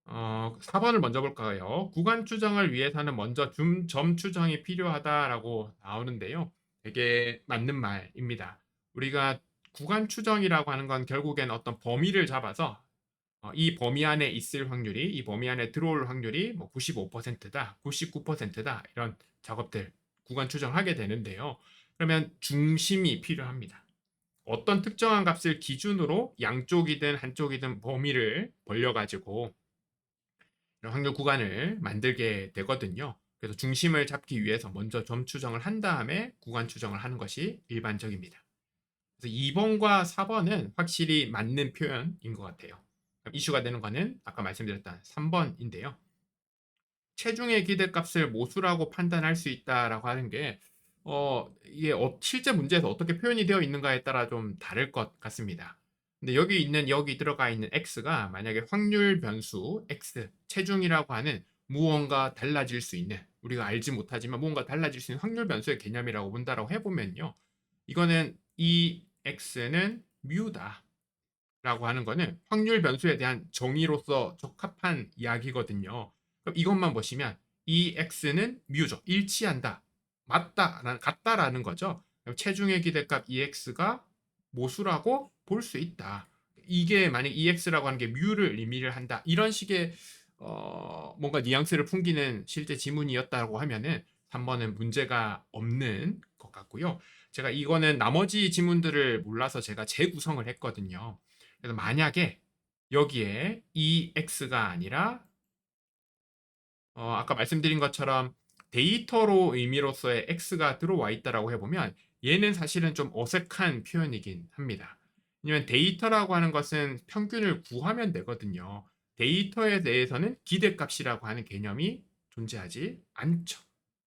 4번을 먼저 볼까요? 구간 추정을 위해서는 먼저 점 추정이 필요하다라고 나오는데요. 되게 맞는 말입니다. 우리가 구간 추정이라고 하는 건 결국엔 어떤 범위를 잡아서 이 범위 안에 있을 확률이, 이 범위 안에 들어올 확률이 뭐 95%다, 99%다 이런 작업들 구간 추정하게 되는데요. 그러면 중심이 필요합니다. 어떤 특정한 값을 기준으로 양쪽이든 한쪽이든 범위를 벌려가지고 이런 확률 구간을 만들게 되거든요. 그래서 중심을 잡기 위해서 먼저 점 추정을 한 다음에 구간 추정을 하는 것이 일반적입니다. 그래서 2번과 4번은 확실히 맞는 표현인 것 같아요. 이슈가 되는 거는 아까 말씀드렸던 3번인데요. 체중의 기대값을 모수라고 판단할 수 있다라고 하는 게 이게 실제 문제에서 어떻게 표현이 되어 있는가에 따라 좀 다를 것 같습니다. 근데 여기 들어가 있는 x가 만약에 확률 변수 x 체중이라고 하는 무언가 달라질 수 있는 우리가 알지 못하지만 무언가 달라질 수 있는 확률 변수의 개념이라고 본다라고 해보면요. 이거는 이 x는 뮤다 라고 하는 거는 확률 변수에 대한 정의로서 적합한 이야기거든요. 그럼 이것만 보시면 이 x는 뮤죠. 일치한다. 같다라는 거죠. 체중의 기대값 EX가 모수라고 볼 수 있다. 이게 만약 EX라고 하는 게 뮤를 의미를 한다. 이런 식의 뭔가 뉘앙스를 풍기는 실제 지문이었다고 하면은 3번은 문제가 없는 것 같고요. 제가 이거는 나머지 지문들을 몰라서 제가 재구성을 했거든요. 그래서 만약에 여기에 EX가 아니라 아까 말씀드린 것처럼 데이터로 의미로서의 X가 들어와 있다라고 해보면 얘는 사실은 좀 어색한 표현이긴 합니다. 왜냐면 데이터라고 하는 것은 평균을 구하면 되거든요. 데이터에 대해서는 기대값이라고 하는 개념이 존재하지 않죠.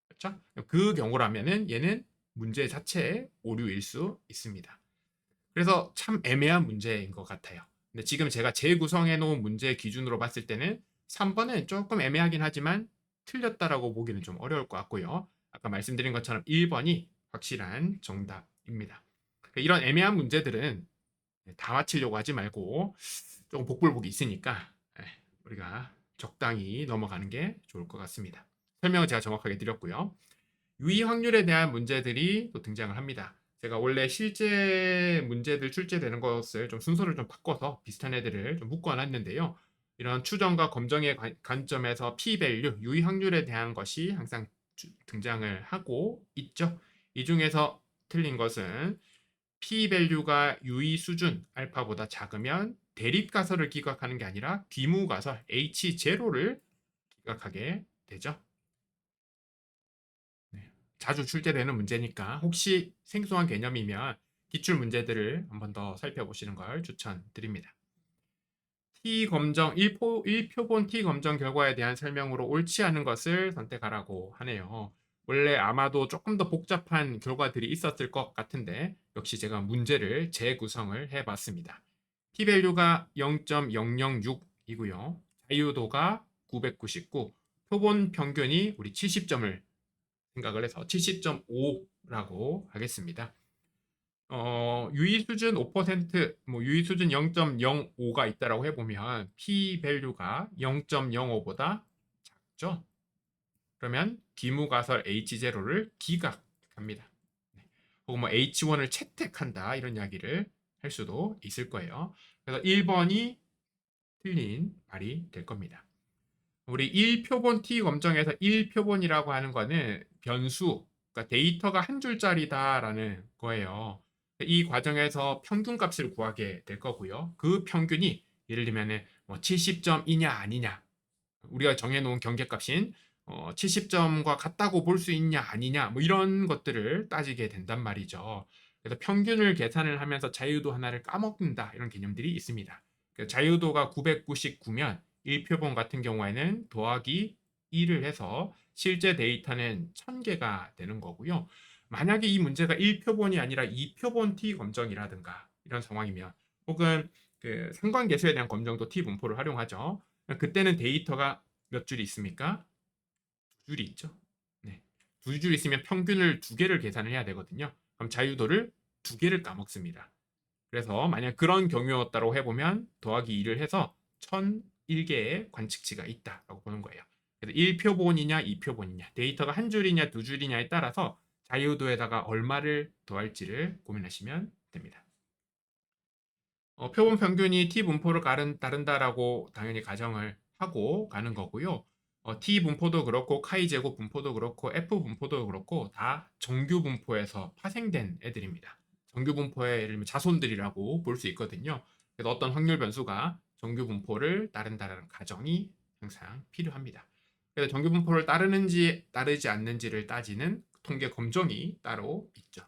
그렇죠? 그 경우라면은 얘는 문제 자체의 오류일 수 있습니다. 그래서 참 애매한 문제인 것 같아요. 근데 지금 제가 재구성해 놓은 문제 기준으로 봤을 때는 3번은 조금 애매하긴 하지만 틀렸다라고 보기는 좀 어려울 것 같고요. 아까 말씀드린 것처럼 1번이 확실한 정답입니다. 이런 애매한 문제들은 다 맞히려고 하지 말고 조금 복불복이 있으니까 우리가 적당히 넘어가는 게 좋을 것 같습니다. 설명을 제가 정확하게 드렸고요. 유의 확률에 대한 문제들이 또 등장을 합니다. 제가 원래 실제 문제들 출제되는 것을 좀 순서를 좀 바꿔서 비슷한 애들을 좀 묶어놨는데요. 이런 추정과 검정의 관점에서 p-value, 유의 확률에 대한 것이 항상 등장을 하고 있죠. 이 중에서 틀린 것은 p-value가 유의 수준 알파보다 작으면 대립가설을 기각하는 게 아니라 귀무가설 h0를 기각하게 되죠. 네. 자주 출제되는 문제니까 혹시 생소한 개념이면 기출 문제들을 한번 더 살펴보시는 걸 추천드립니다. T 검정 1표본 T 검정 결과에 대한 설명으로 옳지 않은 것을 선택하라고 하네요. 원래 아마도 조금 더 복잡한 결과들이 있었을 것 같은데 역시 제가 문제를 재구성을 해봤습니다. T-밸류가 0.006이고요. 자유도가 999, 표본 평균이 우리 70점을 생각을 해서 70.5라고 하겠습니다. 유의 수준 5%, 뭐 유의 수준 0.05가 있다라고 해보면 p 밸류가 0.05보다 작죠. 그러면 기무가설 H0를 기각합니다. 네. 혹은 뭐 H1을 채택한다 이런 이야기를 할 수도 있을 거예요. 그래서 1번이 틀린 말이 될 겁니다. 우리 1표본 T 검정에서 1표본이라고 하는 거는 변수, 그러니까 데이터가 한 줄짜리다라는 거예요. 이 과정에서 평균값을 구하게 될 거고요. 그 평균이 예를 들면 뭐 70점이냐 아니냐, 우리가 정해놓은 경계값인 70점과 같다고 볼 수 있냐 아니냐, 뭐 이런 것들을 따지게 된단 말이죠. 그래서 평균을 계산을 하면서 자유도 하나를 까먹는다 이런 개념들이 있습니다. 자유도가 999면 1표본 같은 경우에는 더하기 1을 해서 실제 데이터는 1000개가 되는 거고요. 만약에 이 문제가 1표본이 아니라 2표본 T 검정이라든가 이런 상황이면, 혹은 그 상관계수에 대한 검정도 T 분포를 활용하죠. 그때는 데이터가 몇 줄이 있습니까? 두 줄이 있죠. 네. 두 줄 있으면 평균을 두 개를 계산을 해야 되거든요. 그럼 자유도를 두 개를 까먹습니다. 그래서 만약 그런 경우였다고 해보면 더하기 2를 해서 1001개의 관측치가 있다라고 보는 거예요. 그래서 1표본이냐 2표본이냐, 데이터가 한 줄이냐 두 줄이냐에 따라서 자유도에다가 얼마를 더할지를 고민하시면 됩니다. 표본 평균이 T 분포를 따른다라고 당연히 가정을 하고 가는 거고요. T 분포도 그렇고 카이 제곱 분포도 그렇고 F 분포도 그렇고 다 정규 분포에서 파생된 애들입니다. 정규 분포의 예를 들면 자손들이라고 볼 수 있거든요. 그래서 어떤 확률 변수가 정규 분포를 따른다라는 가정이 항상 필요합니다. 그래서 정규 분포를 따르는지 따르지 않는지를 따지는 통계 검정이 따로 있죠.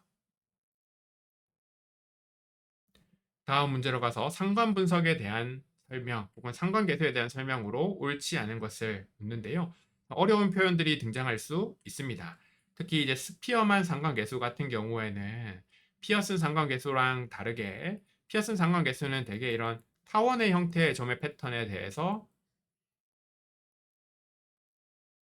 다음 문제로 가서 상관 분석에 대한 설명 혹은 상관계수에 대한 설명으로 옳지 않은 것을 묻는데요. 어려운 표현들이 등장할 수 있습니다. 특히 이제 스피어만 상관계수 같은 경우에는 피어슨 상관계수랑 다르게, 피어슨 상관계수는 대개 이런 타원의 형태의 점의 패턴에 대해서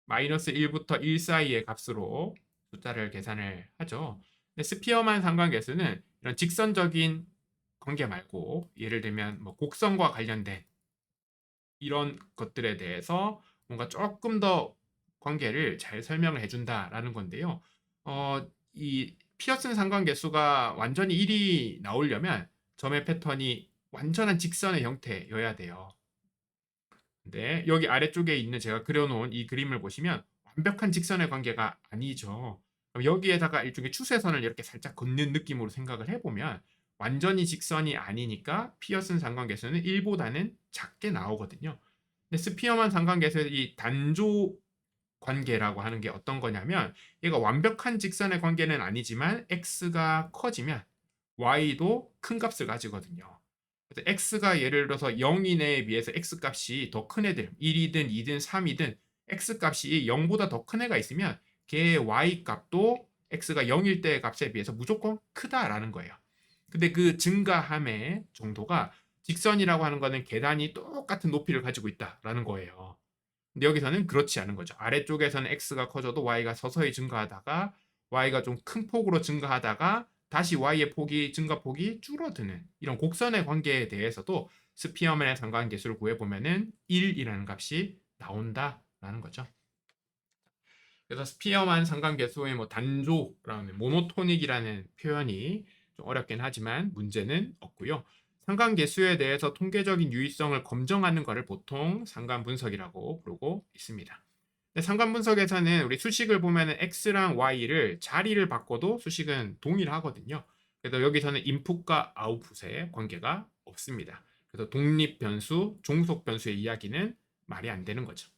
마이너스 1부터 1 사이의 값으로 숫자를 계산을 하죠. 근데 스피어만 상관계수는 이런 직선적인 관계 말고 예를 들면 뭐 곡선과 관련된 이런 것들에 대해서 뭔가 조금 더 관계를 잘 설명을 해준다라는 건데요. 이 피어슨 상관계수가 완전히 1이 나오려면 점의 패턴이 완전한 직선의 형태여야 돼요. 근데 여기 아래쪽에 있는 제가 그려놓은 이 그림을 보시면 완벽한 직선의 관계가 아니죠. 그럼 여기에다가 일종의 추세선을 이렇게 살짝 걷는 느낌으로 생각을 해보면 완전히 직선이 아니니까 피어슨 상관계수는 1보다는 작게 나오거든요. 근데 스피어만 상관계수의 이 단조 관계라고 하는 게 어떤 거냐면, 얘가 완벽한 직선의 관계는 아니지만 x가 커지면 y도 큰 값을 가지거든요. 그래서 x가 예를 들어서 0 이내에 비해서 x 값이 더 큰 애들, 1이든 2든 3이든 x 값이 0보다 더 큰 애가 있으면 걔의 y 값도 x가 0일 때의 값에 비해서 무조건 크다라는 거예요. 근데 그 증가함의 정도가, 직선이라고 하는 거는 계단이 똑같은 높이를 가지고 있다라는 거예요. 근데 여기서는 그렇지 않은 거죠. 아래쪽에서는 x가 커져도 y가 서서히 증가하다가 y가 좀 큰 폭으로 증가하다가 다시 y의 폭이 증가폭이 줄어드는 이런 곡선의 관계에 대해서도 스피어맨의 상관계수를 구해보면은 1이라는 값이 나온다라는 거죠. 그래서 스피어만 상관계수의 뭐 단조라는 모노토닉이라는 표현이 좀 어렵긴 하지만 문제는 없고요. 상관계수에 대해서 통계적인 유의성을 검증하는 것을 보통 상관분석이라고 부르고 있습니다. 상관분석에서는 우리 수식을 보면 x랑 y를 자리를 바꿔도 수식은 동일하거든요. 그래서 여기서는 인풋과 아웃풋의 관계가 없습니다. 그래서 독립변수, 종속변수의 이야기는 말이 안 되는 거죠.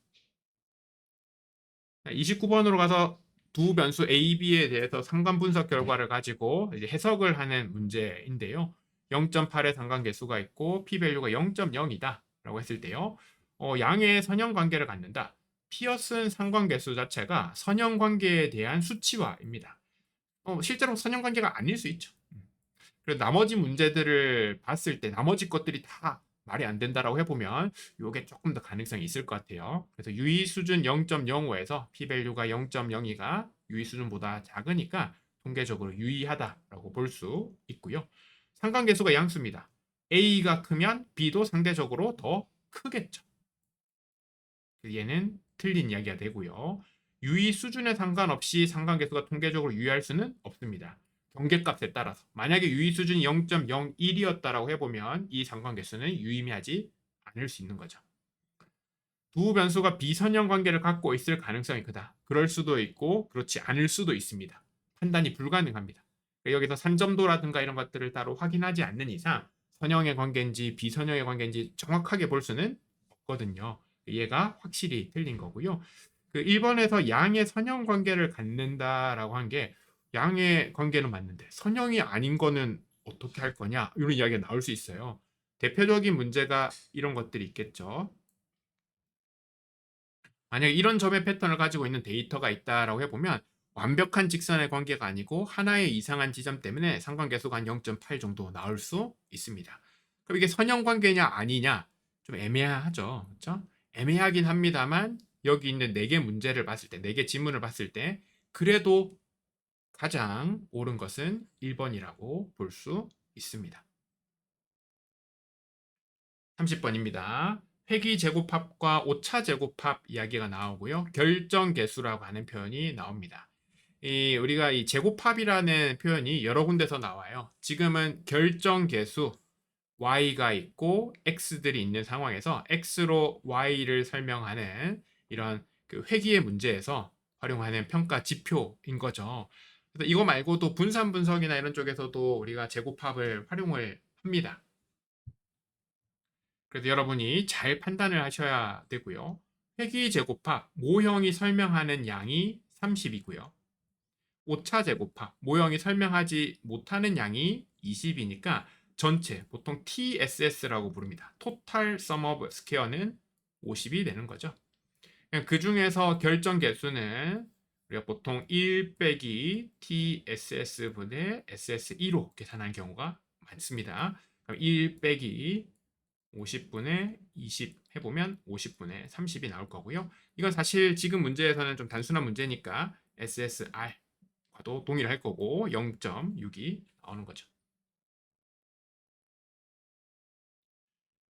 29번으로 가서 두 변수 A, B에 대해서 상관분석 결과를 가지고 이제 해석을 하는 문제인데요. 0.8의 상관계수가 있고 p-밸류가 0.0이다 라고 했을 때요. 양의 선형관계를 갖는다. 피어슨 상관계수 자체가 선형관계에 대한 수치화입니다. 실제로 선형관계가 아닐 수 있죠. 그래서 나머지 문제들을 봤을 때 나머지 것들이 다 말이 안 된다라고 해보면 이게 조금 더 가능성이 있을 것 같아요. 그래서 유의 수준 0.05에서 p-value가 0.02가 유의 수준보다 작으니까 통계적으로 유의하다라고 볼 수 있고요. 상관계수가 양수입니다. A가 크면 B도 상대적으로 더 크겠죠. 얘는 틀린 이야기가 되고요. 유의 수준에 상관없이 상관계수가 통계적으로 유의할 수는 없습니다. 경계값에 따라서 만약에 유의 수준이 0.01이었다라고 해보면 이 상관계수는 유의미하지 않을 수 있는 거죠. 두 변수가 비선형 관계를 갖고 있을 가능성이 크다. 그럴 수도 있고 그렇지 않을 수도 있습니다. 판단이 불가능합니다. 여기서 산점도라든가 이런 것들을 따로 확인하지 않는 이상 선형의 관계인지 비선형의 관계인지 정확하게 볼 수는 없거든요. 얘가 확실히 틀린 거고요. 그 1번에서 양의 선형 관계를 갖는다라고 한 게 양의 관계는 맞는데 선형이 아닌 거는 어떻게 할 거냐 이런 이야기가 나올 수 있어요. 대표적인 문제가 이런 것들이 있겠죠. 만약에 이런 점의 패턴을 가지고 있는 데이터가 있다라고 해보면 완벽한 직선의 관계가 아니고 하나의 이상한 지점 때문에 상관계수가 한 0.8 정도 나올 수 있습니다. 그럼 이게 선형 관계냐 아니냐 좀 애매하죠. 그렇죠? 애매하긴 합니다만 여기 있는 4개 문제를 봤을 때 4개 지문을 봤을 때 그래도 가장 옳은 것은 1번이라고 볼 수 있습니다. 30번입니다. 회귀 제곱합과 오차 제곱합 이야기가 나오고요. 결정계수라고 하는 표현이 나옵니다. 우리가 이 제곱합이라는 표현이 여러 군데서 나와요. 지금은 결정계수 y가 있고 x들이 있는 상황에서 x로 y를 설명하는 이런 그 회귀의 문제에서 활용하는 평가 지표인 거죠. 그래서 이거 말고도 분산 분석이나 이런 쪽에서도 우리가 제곱합을 활용을 합니다. 그래서 여러분이 잘 판단을 하셔야 되고요. 회귀 제곱합 모형이 설명하는 양이 30이고요. 오차 제곱합 모형이 설명하지 못하는 양이 20이니까 전체 보통 TSS라고 부릅니다. Total Sum of Square는 50이 되는 거죠. 그 중에서 결정 개수는 우리가 보통 1 빼기 TSS분의 SS2로 계산한 경우가 많습니다. 그럼 1 빼기 50분의 20 해보면 50분의 30이 나올 거고요. 이건 사실 지금 문제에서는 좀 단순한 문제니까 SSR과도 동일할 거고 0.6이 나오는 거죠.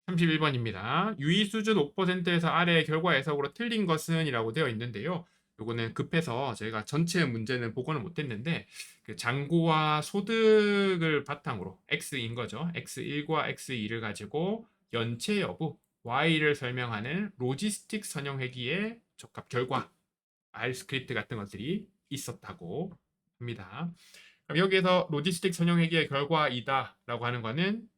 31번입니다. 유의 수준 5%에서 아래의 결과 해석으로 틀린 것은 이라고 되어 있는데요. 요거는 급해서 저희가 전체 문제는 복원을 못했는데 그 잔고와 소득을 바탕으로 X인 거죠. X1과 X2를 가지고 연체 여부 Y를 설명하는 로지스틱 선형 회귀의 적합 결과 R 스크립트 같은 것들이 있었다고 합니다. 그럼 여기에서 로지스틱 선형 회귀의 결과이다라고 하는 거는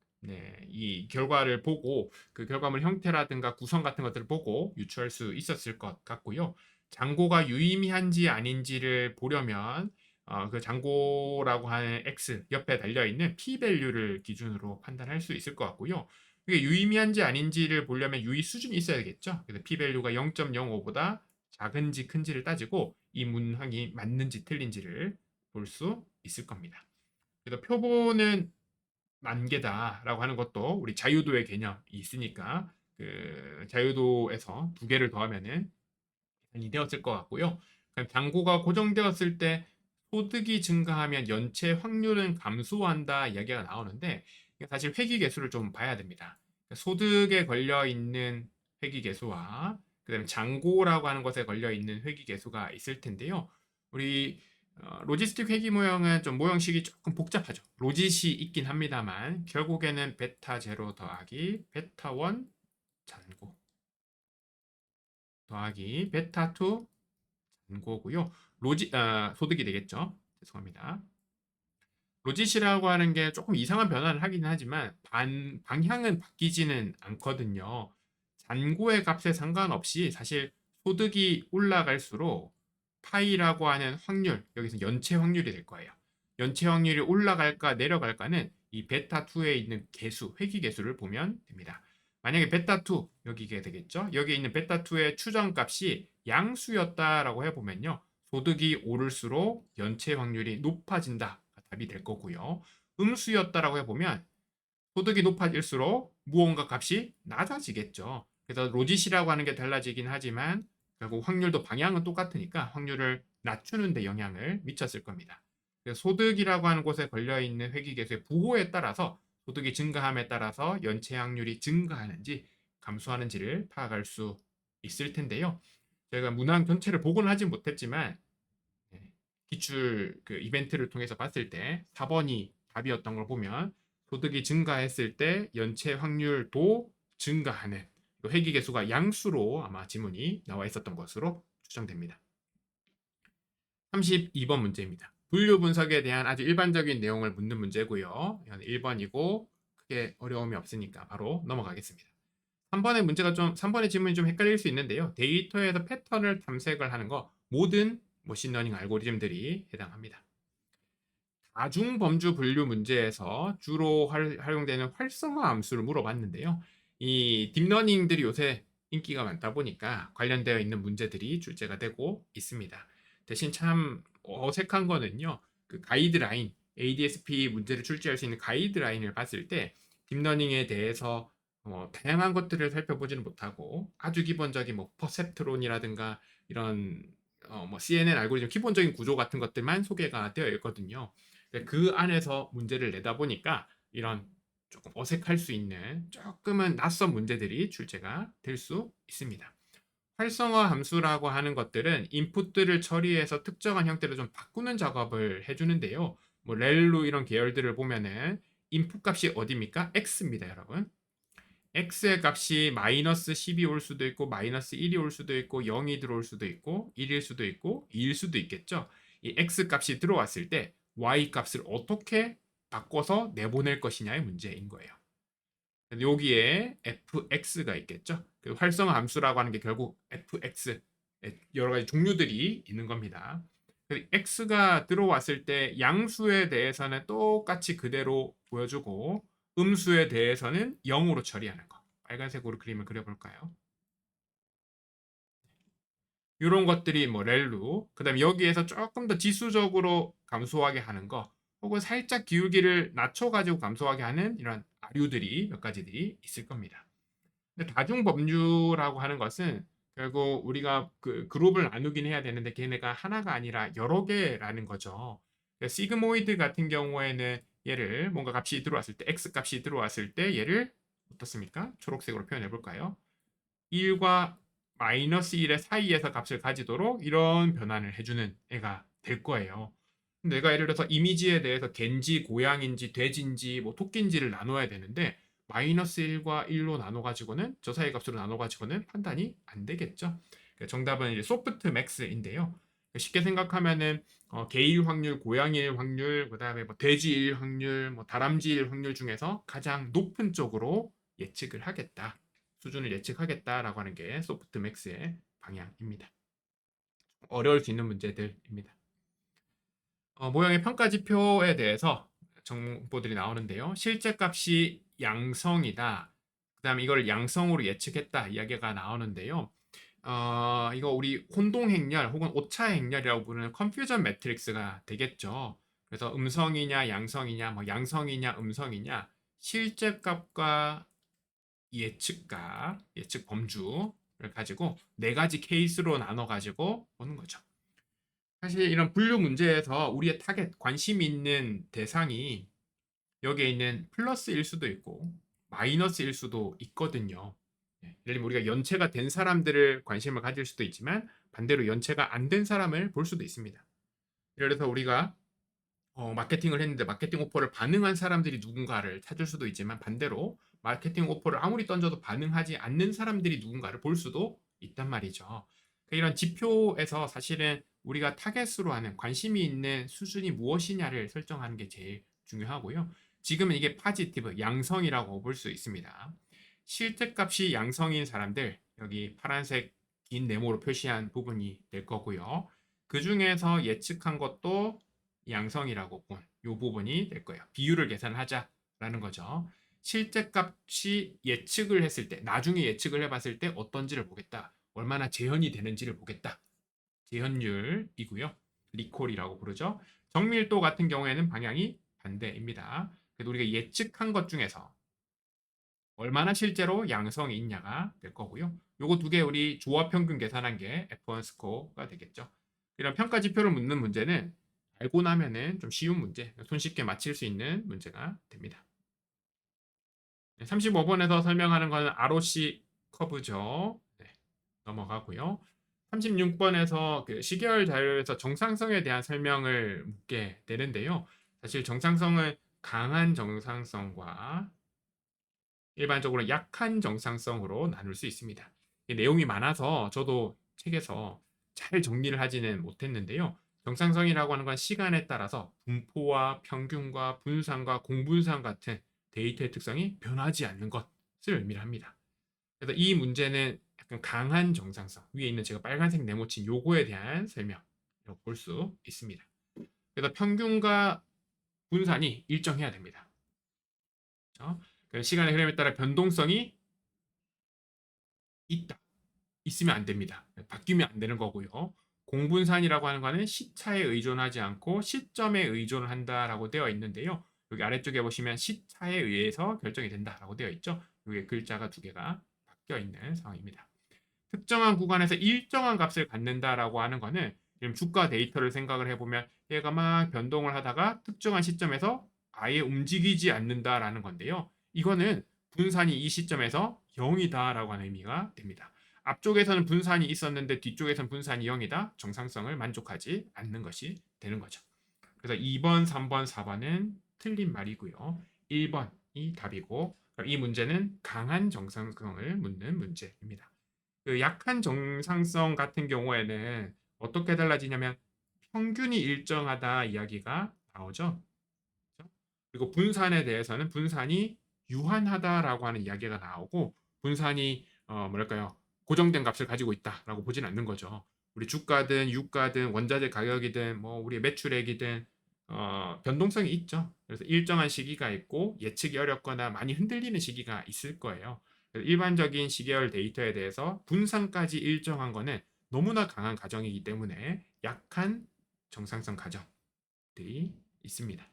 이 결과를 보고 그 결과물 형태라든가 구성 같은 것들을 보고 유추할 수 있었을 것 같고요. 잔고가 유의미한지 아닌지를 보려면 그 잔고라고 하는 X 옆에 달려있는 p-value를 기준으로 판단할 수 있을 것 같고요. 이게 유의미한지 아닌지를 보려면 유의 수준이 있어야겠죠. 그래서 p-value가 0.05보다 작은지 큰지를 따지고 이 문항이 맞는지 틀린지를 볼 수 있을 겁니다. 그래서 표본은 만개다라고 하는 것도 우리 자유도의 개념이 있으니까 그 자유도에서 2개를 더하면은 계산이 되었을 것 같고요. 잔고가 고정되었을 때 소득이 증가하면 연체 확률은 감소한다 이야기가 나오는데 사실 회귀계수를 좀 봐야 됩니다. 소득에 걸려 있는 회귀계수와 그다음에 잔고라고 하는 것에 걸려 있는 회귀계수가 있을 텐데요. 우리 로지스틱 회귀 모형은 좀 모형식이 조금 복잡하죠. 로짓이 있긴 합니다만 결국에는 베타 제로 더하기 베타 1 잔고 더하기 베타 2 잔고고요. 소득이 되겠죠. 죄송합니다. 로짓이라고 하는 게 조금 이상한 변화를 하긴 하지만 방향은 바뀌지는 않거든요. 잔고의 값에 상관없이 사실 소득이 올라갈수록 파이라고 하는 확률, 여기서 연체 확률이 될 거예요. 연체 확률이 올라갈까 내려갈까는 이 베타2에 있는 개수, 회귀 개수를 보면 됩니다. 만약에 베타2 여기게 되겠죠. 여기 있는 베타2의 추정값이 양수였다라고 해보면요. 소득이 오를수록 연체 확률이 높아진다. 답이 될 거고요. 음수였다라고 해보면 소득이 높아질수록 무언가 값이 낮아지겠죠. 그래서 로짓이라고 하는 게 달라지긴 하지만 결국 확률도 방향은 똑같으니까 확률을 낮추는 데 영향을 미쳤을 겁니다. 그래서 소득이라고 하는 곳에 걸려있는 회귀계수의 부호에 따라서 소득이 증가함에 따라서 연체 확률이 증가하는지 감소하는지를 파악할 수 있을 텐데요. 제가 문항 전체를 보고는 하진 못했지만 기출 그 이벤트를 통해서 봤을 때 4번이 답이었던 걸 보면 소득이 증가했을 때 연체 확률도 증가하는 회귀 개수가 양수로 아마 지문이 나와 있었던 것으로 추정됩니다. 32번 문제입니다. 분류 분석에 대한 아주 일반적인 내용을 묻는 문제고요. 1번이고 크게 어려움이 없으니까 바로 넘어가겠습니다. 3번의 질문이 좀 헷갈릴 수 있는데요. 데이터에서 패턴을 탐색을 하는 거 모든 머신러닝 알고리즘들이 해당합니다. 다중범주 분류 문제에서 주로 활용되는 활성화 함수를 물어봤는데요. 이 딥러닝들이 요새 인기가 많다 보니까 관련되어 있는 문제들이 출제가 되고 있습니다. 대신 참 어색한 거는요. 그 가이드라인, ADSP 문제를 출제할 수 있는 가이드라인을 봤을 때 딥러닝에 대해서 다양한 것들을 살펴보지는 못하고 아주 기본적인 뭐 퍼셉트론이라든가 이런 뭐 CNN 알고리즘 기본적인 구조 같은 것들만 소개가 되어 있거든요. 그 안에서 문제를 내다 보니까 이런 조금 어색할 수 있는 조금은 낯선 문제들이 출제가 될 수 있습니다. 활성화 함수라고 하는 것들은 인풋들을 처리해서 특정한 형태로 좀 바꾸는 작업을 해주는데요. 뭐 렐루 이런 계열들을 보면은 인풋 값이 어디입니까? x입니다, 여러분. x의 값이 마이너스 10이 올 수도 있고 마이너스 1이 올 수도 있고 0이 들어올 수도 있고 1일 수도 있고 2일 수도 있겠죠. 이 x 값이 들어왔을 때 y 값을 어떻게 바꿔서 내보낼 것이냐의 문제인 거예요. 여기에 fx가 있겠죠. 그 활성화 함수라고 하는 게 결국 fx 여러 가지 종류들이 있는 겁니다. x가 들어왔을 때 양수에 대해서는 똑같이 그대로 보여주고 음수에 대해서는 0으로 처리하는 거. 빨간색으로 그림을 그려볼까요? 이런 것들이 뭐 렐루, 그 다음에 여기에서 조금 더 지수적으로 감소하게 하는 거, 혹은 살짝 기울기를 낮춰가지고 감소하게 하는 이런 아류들이 몇 가지들이 있을 겁니다. 근데 다중범주라고 하는 것은 결국 우리가 그 그룹을 나누긴 해야 되는데 걔네가 하나가 아니라 여러 개라는 거죠. 시그모이드 같은 경우에는 얘를 뭔가 값이 들어왔을 때 x 값이 들어왔을 때 얘를 어떻습니까? 초록색으로 표현해 볼까요? 1과 마이너스 1의 사이에서 값을 가지도록 이런 변환을 해주는 애가 될 거예요. 내가 예를 들어서 이미지에 대해서 갠지 고양인지 돼지인지 뭐 토끼인지를 나눠야 되는데 마이너스 1과 1로 나눠가지고는 저 사이 값으로 나눠가지고는 판단이 안 되겠죠. 정답은 이제 소프트 맥스인데요. 쉽게 생각하면은 개일 확률, 고양이일 확률, 그다음에 뭐 돼지일 확률, 뭐 다람쥐일 확률 중에서 가장 높은 쪽으로 예측을 하겠다. 수준을 예측하겠다라고 하는 게 소프트 맥스의 방향입니다. 어려울 수 있는 문제들입니다. 모형의 평가 지표에 대해서 정보들이 나오는데요. 실제 값이 양성이다. 그 다음에 이걸 양성으로 예측했다 이야기가 나오는데요. 이거 우리 혼동행렬 혹은 오차행렬이라고 부르는 컨퓨전 매트릭스가 되겠죠. 그래서 음성이냐 양성이냐 뭐 양성이냐 음성이냐 실제 값과 예측값, 예측 범주를 가지고 네 가지 케이스로 나눠 가지고 보는 거죠. 사실 이런 분류 문제에서 우리의 타겟, 관심 있는 대상이 여기에 있는 플러스일 수도 있고 마이너스일 수도 있거든요. 예를 들면 우리가 연체가 된 사람들을 관심을 가질 수도 있지만 반대로 연체가 안 된 사람을 볼 수도 있습니다. 예를 들어서 우리가 마케팅을 했는데 마케팅 오퍼를 반응한 사람들이 누군가를 찾을 수도 있지만 반대로 마케팅 오퍼를 아무리 던져도 반응하지 않는 사람들이 누군가를 볼 수도 있단 말이죠. 그러니까 이런 지표에서 사실은 우리가 타겟으로 하는 관심이 있는 수준이 무엇이냐를 설정하는 게 제일 중요하고요. 지금은 이게 파지티브, 양성이라고 볼 수 있습니다. 실제값이 양성인 사람들, 여기 파란색 긴 네모로 표시한 부분이 될 거고요. 그 중에서 예측한 것도 양성이라고 본 이 부분이 될 거예요. 비율을 계산하자라는 거죠. 실제 값이 예측을 했을 때, 나중에 예측을 해봤을 때 어떤지를 보겠다. 얼마나 재현이 되는지를 보겠다. 재현율이고요. 리콜이라고 부르죠. 정밀도 같은 경우에는 방향이 반대입니다. 그래도 우리가 예측한 것 중에서 얼마나 실제로 양성이 있냐가 될 거고요. 요거 두 개 우리 조합 평균 계산한 게 F1 스코어가 되겠죠. 이런 평가 지표를 묻는 문제는 알고 나면은 좀 쉬운 문제, 손쉽게 맞힐 수 있는 문제가 됩니다. 35번에서 설명하는 것은 ROC 커브죠. 네, 넘어가고요. 36번에서 그 시계열 자료에서 정상성에 대한 설명을 묻게 되는데요. 사실 정상성은 강한 정상성과 일반적으로 약한 정상성으로 나눌 수 있습니다. 내용이 많아서 저도 책에서 잘 정리를 하지는 못했는데요. 정상성이라고 하는 건 시간에 따라서 분포와 평균과 분산과 공분산 같은 데이터의 특성이 변하지 않는 것을 의미를 합니다. 그래서 이 문제는 약간 강한 정상성, 위에 있는 제가 빨간색 네모친 요거에 대한 설명이라고 볼 수 있습니다. 그래서 평균과 분산이 일정해야 됩니다. 그렇죠? 시간의 흐름에 따라 변동성이 있다. 있으면 안 됩니다. 바뀌면 안 되는 거고요. 공분산이라고 하는 거는 시차에 의존하지 않고 시점에 의존을 한다라고 되어 있는데요. 여기 아래쪽에 보시면 시차에 의해서 결정이 된다라고 되어 있죠. 여기 글자가 두 개가 바뀌어 있는 상황입니다. 특정한 구간에서 일정한 값을 갖는다라고 하는 거는 지금 주가 데이터를 생각을 해보면 얘가 막 변동을 하다가 특정한 시점에서 아예 움직이지 않는다라는 건데요. 이거는 분산이 이 시점에서 0이다라고 하는 의미가 됩니다. 앞쪽에서는 분산이 있었는데 뒤쪽에서는 분산이 0이다. 정상성을 만족하지 않는 것이 되는 거죠. 그래서 2번, 3번, 4번은 틀린 말이고요. 1번이 답이고 이 문제는 강한 정상성을 묻는 문제입니다. 그 약한 정상성 같은 경우에는 어떻게 달라지냐면 평균이 일정하다 이야기가 나오죠. 그렇죠? 그리고 분산에 대해서는 분산이 유한하다라고 하는 이야기가 나오고 분산이 뭐랄까요 고정된 값을 가지고 있다라고 보진 않는 거죠. 우리 주가든 유가든 원자재 가격이든 뭐 우리 매출액이든 변동성이 있죠. 그래서 일정한 시기가 있고 예측이 어렵거나 많이 흔들리는 시기가 있을 거예요. 일반적인 시계열 데이터에 대해서 분산까지 일정한 거는 너무나 강한 가정이기 때문에 약한 정상성 가정들이 있습니다.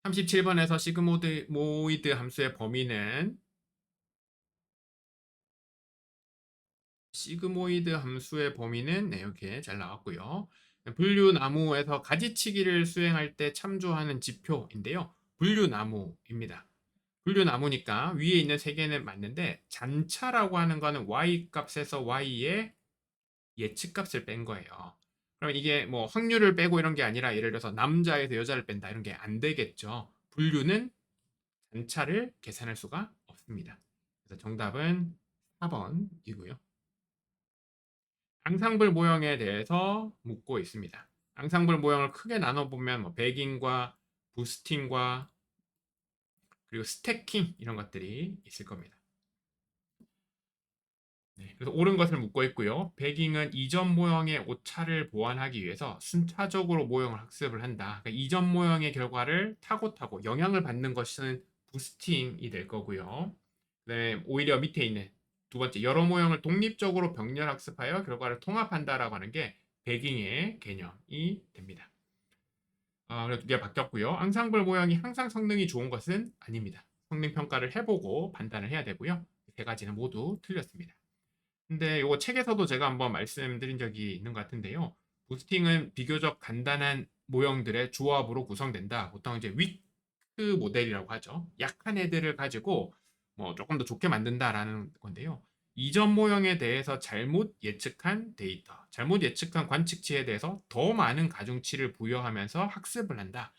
37번에서 시그모이드 함수의 범위는 네, 이렇게 잘 나왔고요. 분류나무에서 가지치기를 수행할 때 참조하는 지표인데요. 분류나무입니다. 분류나무니까 위에 있는 세 개는 맞는데 잔차라고 하는 거는 y 값에서 y의 예측값을 뺀 거예요. 그럼 이게 뭐 확률을 빼고 이런 게 아니라 예를 들어서 남자에서 여자를 뺀다 이런 게 안 되겠죠. 분류는 잔차를 계산할 수가 없습니다. 그래서 정답은 4번이고요. 앙상블 모형에 대해서 묻고 있습니다. 앙상블 모형을 크게 나눠보면 뭐 배깅과 부스팅과 그리고 스태킹 이런 것들이 있을 겁니다. 네, 그래서 옳은 것을 묻고 있고요. 배깅은 이전 모형의 오차를 보완하기 위해서 순차적으로 모형을 학습을 한다. 그러니까 이전 모형의 결과를 타고 영향을 받는 것은 부스팅이 될 거고요. 그다음에 오히려 밑에 있는 두 번째 여러 모형을 독립적으로 병렬 학습하여 결과를 통합한다라고 하는 게 배깅의 개념이 됩니다. 그래서 두 개 바뀌었고요. 앙상블 모형이 항상 성능이 좋은 것은 아닙니다. 성능 평가를 해보고 판단을 해야 되고요. 세 가지는 모두 틀렸습니다. 근데 이거 책에서도 제가 한번 말씀드린 적이 있는 것 같은데요. 부스팅은 비교적 간단한 모형들의 조합으로 구성된다. 보통 이제 위크 모델이라고 하죠. 약한 애들을 가지고 뭐 조금 더 좋게 만든다라는 건데요. 이전 모형에 대해서 잘못 예측한 데이터, 잘못 예측한 관측치에 대해서 더 많은 가중치를 부여하면서 학습을 한다.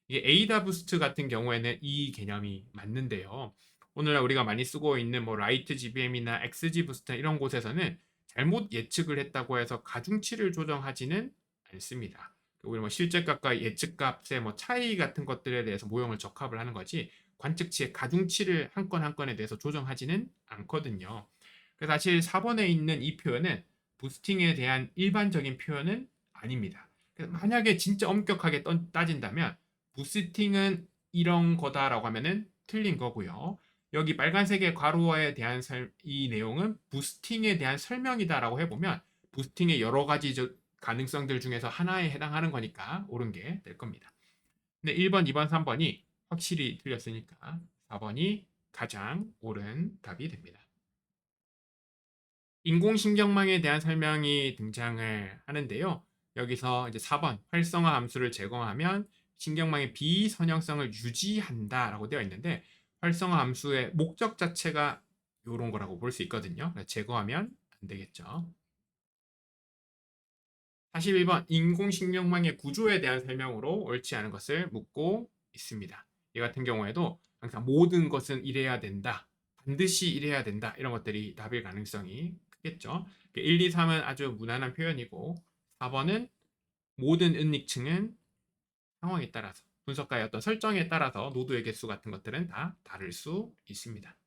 이게 에이다 부스트 같은 경우에는 이 개념이 맞는데요. 오늘날 우리가 많이 쓰고 있는 뭐 라이트 GBM이나 XG 부스트 이런 곳에서는 잘못 예측을 했다고 해서 가중치를 조정하지는 않습니다. 우리 뭐 실제값과 예측값의 뭐 차이 같은 것들에 대해서 모형을 적합을 하는 거지 관측치의 가중치를 한 건 한 건에 대해서 조정하지는 않거든요. 그래서 사실 4번에 있는 이 표현은 부스팅에 대한 일반적인 표현은 아닙니다. 그래서 만약에 진짜 엄격하게 따진다면 부스팅은 이런 거다라고 하면은 틀린 거고요. 여기 빨간색의 괄호에 대한 이 내용은 부스팅에 대한 설명이다라고 해보면 부스팅의 여러 가지 가능성들 중에서 하나에 해당하는 거니까 옳은 게 될 겁니다. 근데 1번, 2번, 3번이 확실히 틀렸으니까 4번이 가장 옳은 답이 됩니다. 인공신경망에 대한 설명이 등장을 하는데요. 여기서 이제 4번 활성화 함수를 제거하면 신경망의 비선형성을 유지한다라고 되어 있는데 활성화 함수의 목적 자체가 이런 거라고 볼 수 있거든요. 제거하면 안 되겠죠. 41번 인공신경망의 구조에 대한 설명으로 옳지 않은 것을 묻고 있습니다. 이 같은 경우에도 항상 모든 것은 이래야 된다. 반드시 이래야 된다. 이런 것들이 답일 가능성이 크겠죠. 1, 2, 3은 아주 무난한 표현이고 4번은 모든 은닉층은 상황에 따라서 분석가의 어떤 설정에 따라서 노드의 개수 같은 것들은 다 다를 수 있습니다.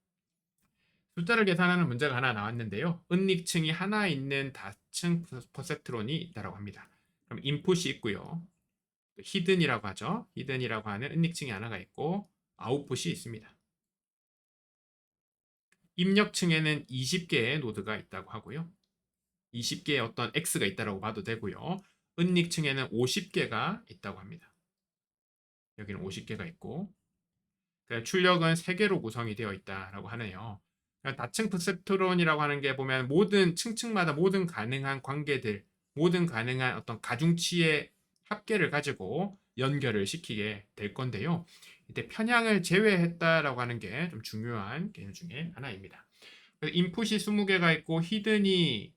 숫자를 계산하는 문제가 하나 나왔는데요. 은닉층이 하나 있는 다층 퍼셉트론이 있다고 합니다. 그럼 인풋이 있고요. 히든이라고 하죠. 히든이라고 하는 은닉층이 하나가 있고 아웃풋이 있습니다. 입력층에는 20개의 노드가 있다고 하고요. 20개의 어떤 X가 있다고 봐도 되고요. 은닉층에는 50개가 있다고 합니다. 여기는 50개가 있고 출력은 3개로 구성이 되어 있다고 하네요. 다층 퍼셉트론이라고 하는 게 보면 모든 층층마다 모든 가능한 관계들, 모든 가능한 어떤 가중치의 합계를 가지고 연결을 시키게 될 건데요. 이때 편향을 제외했다라고 하는 게 좀 중요한 개념 중에 하나입니다. 인풋이 20개가 있고 히든이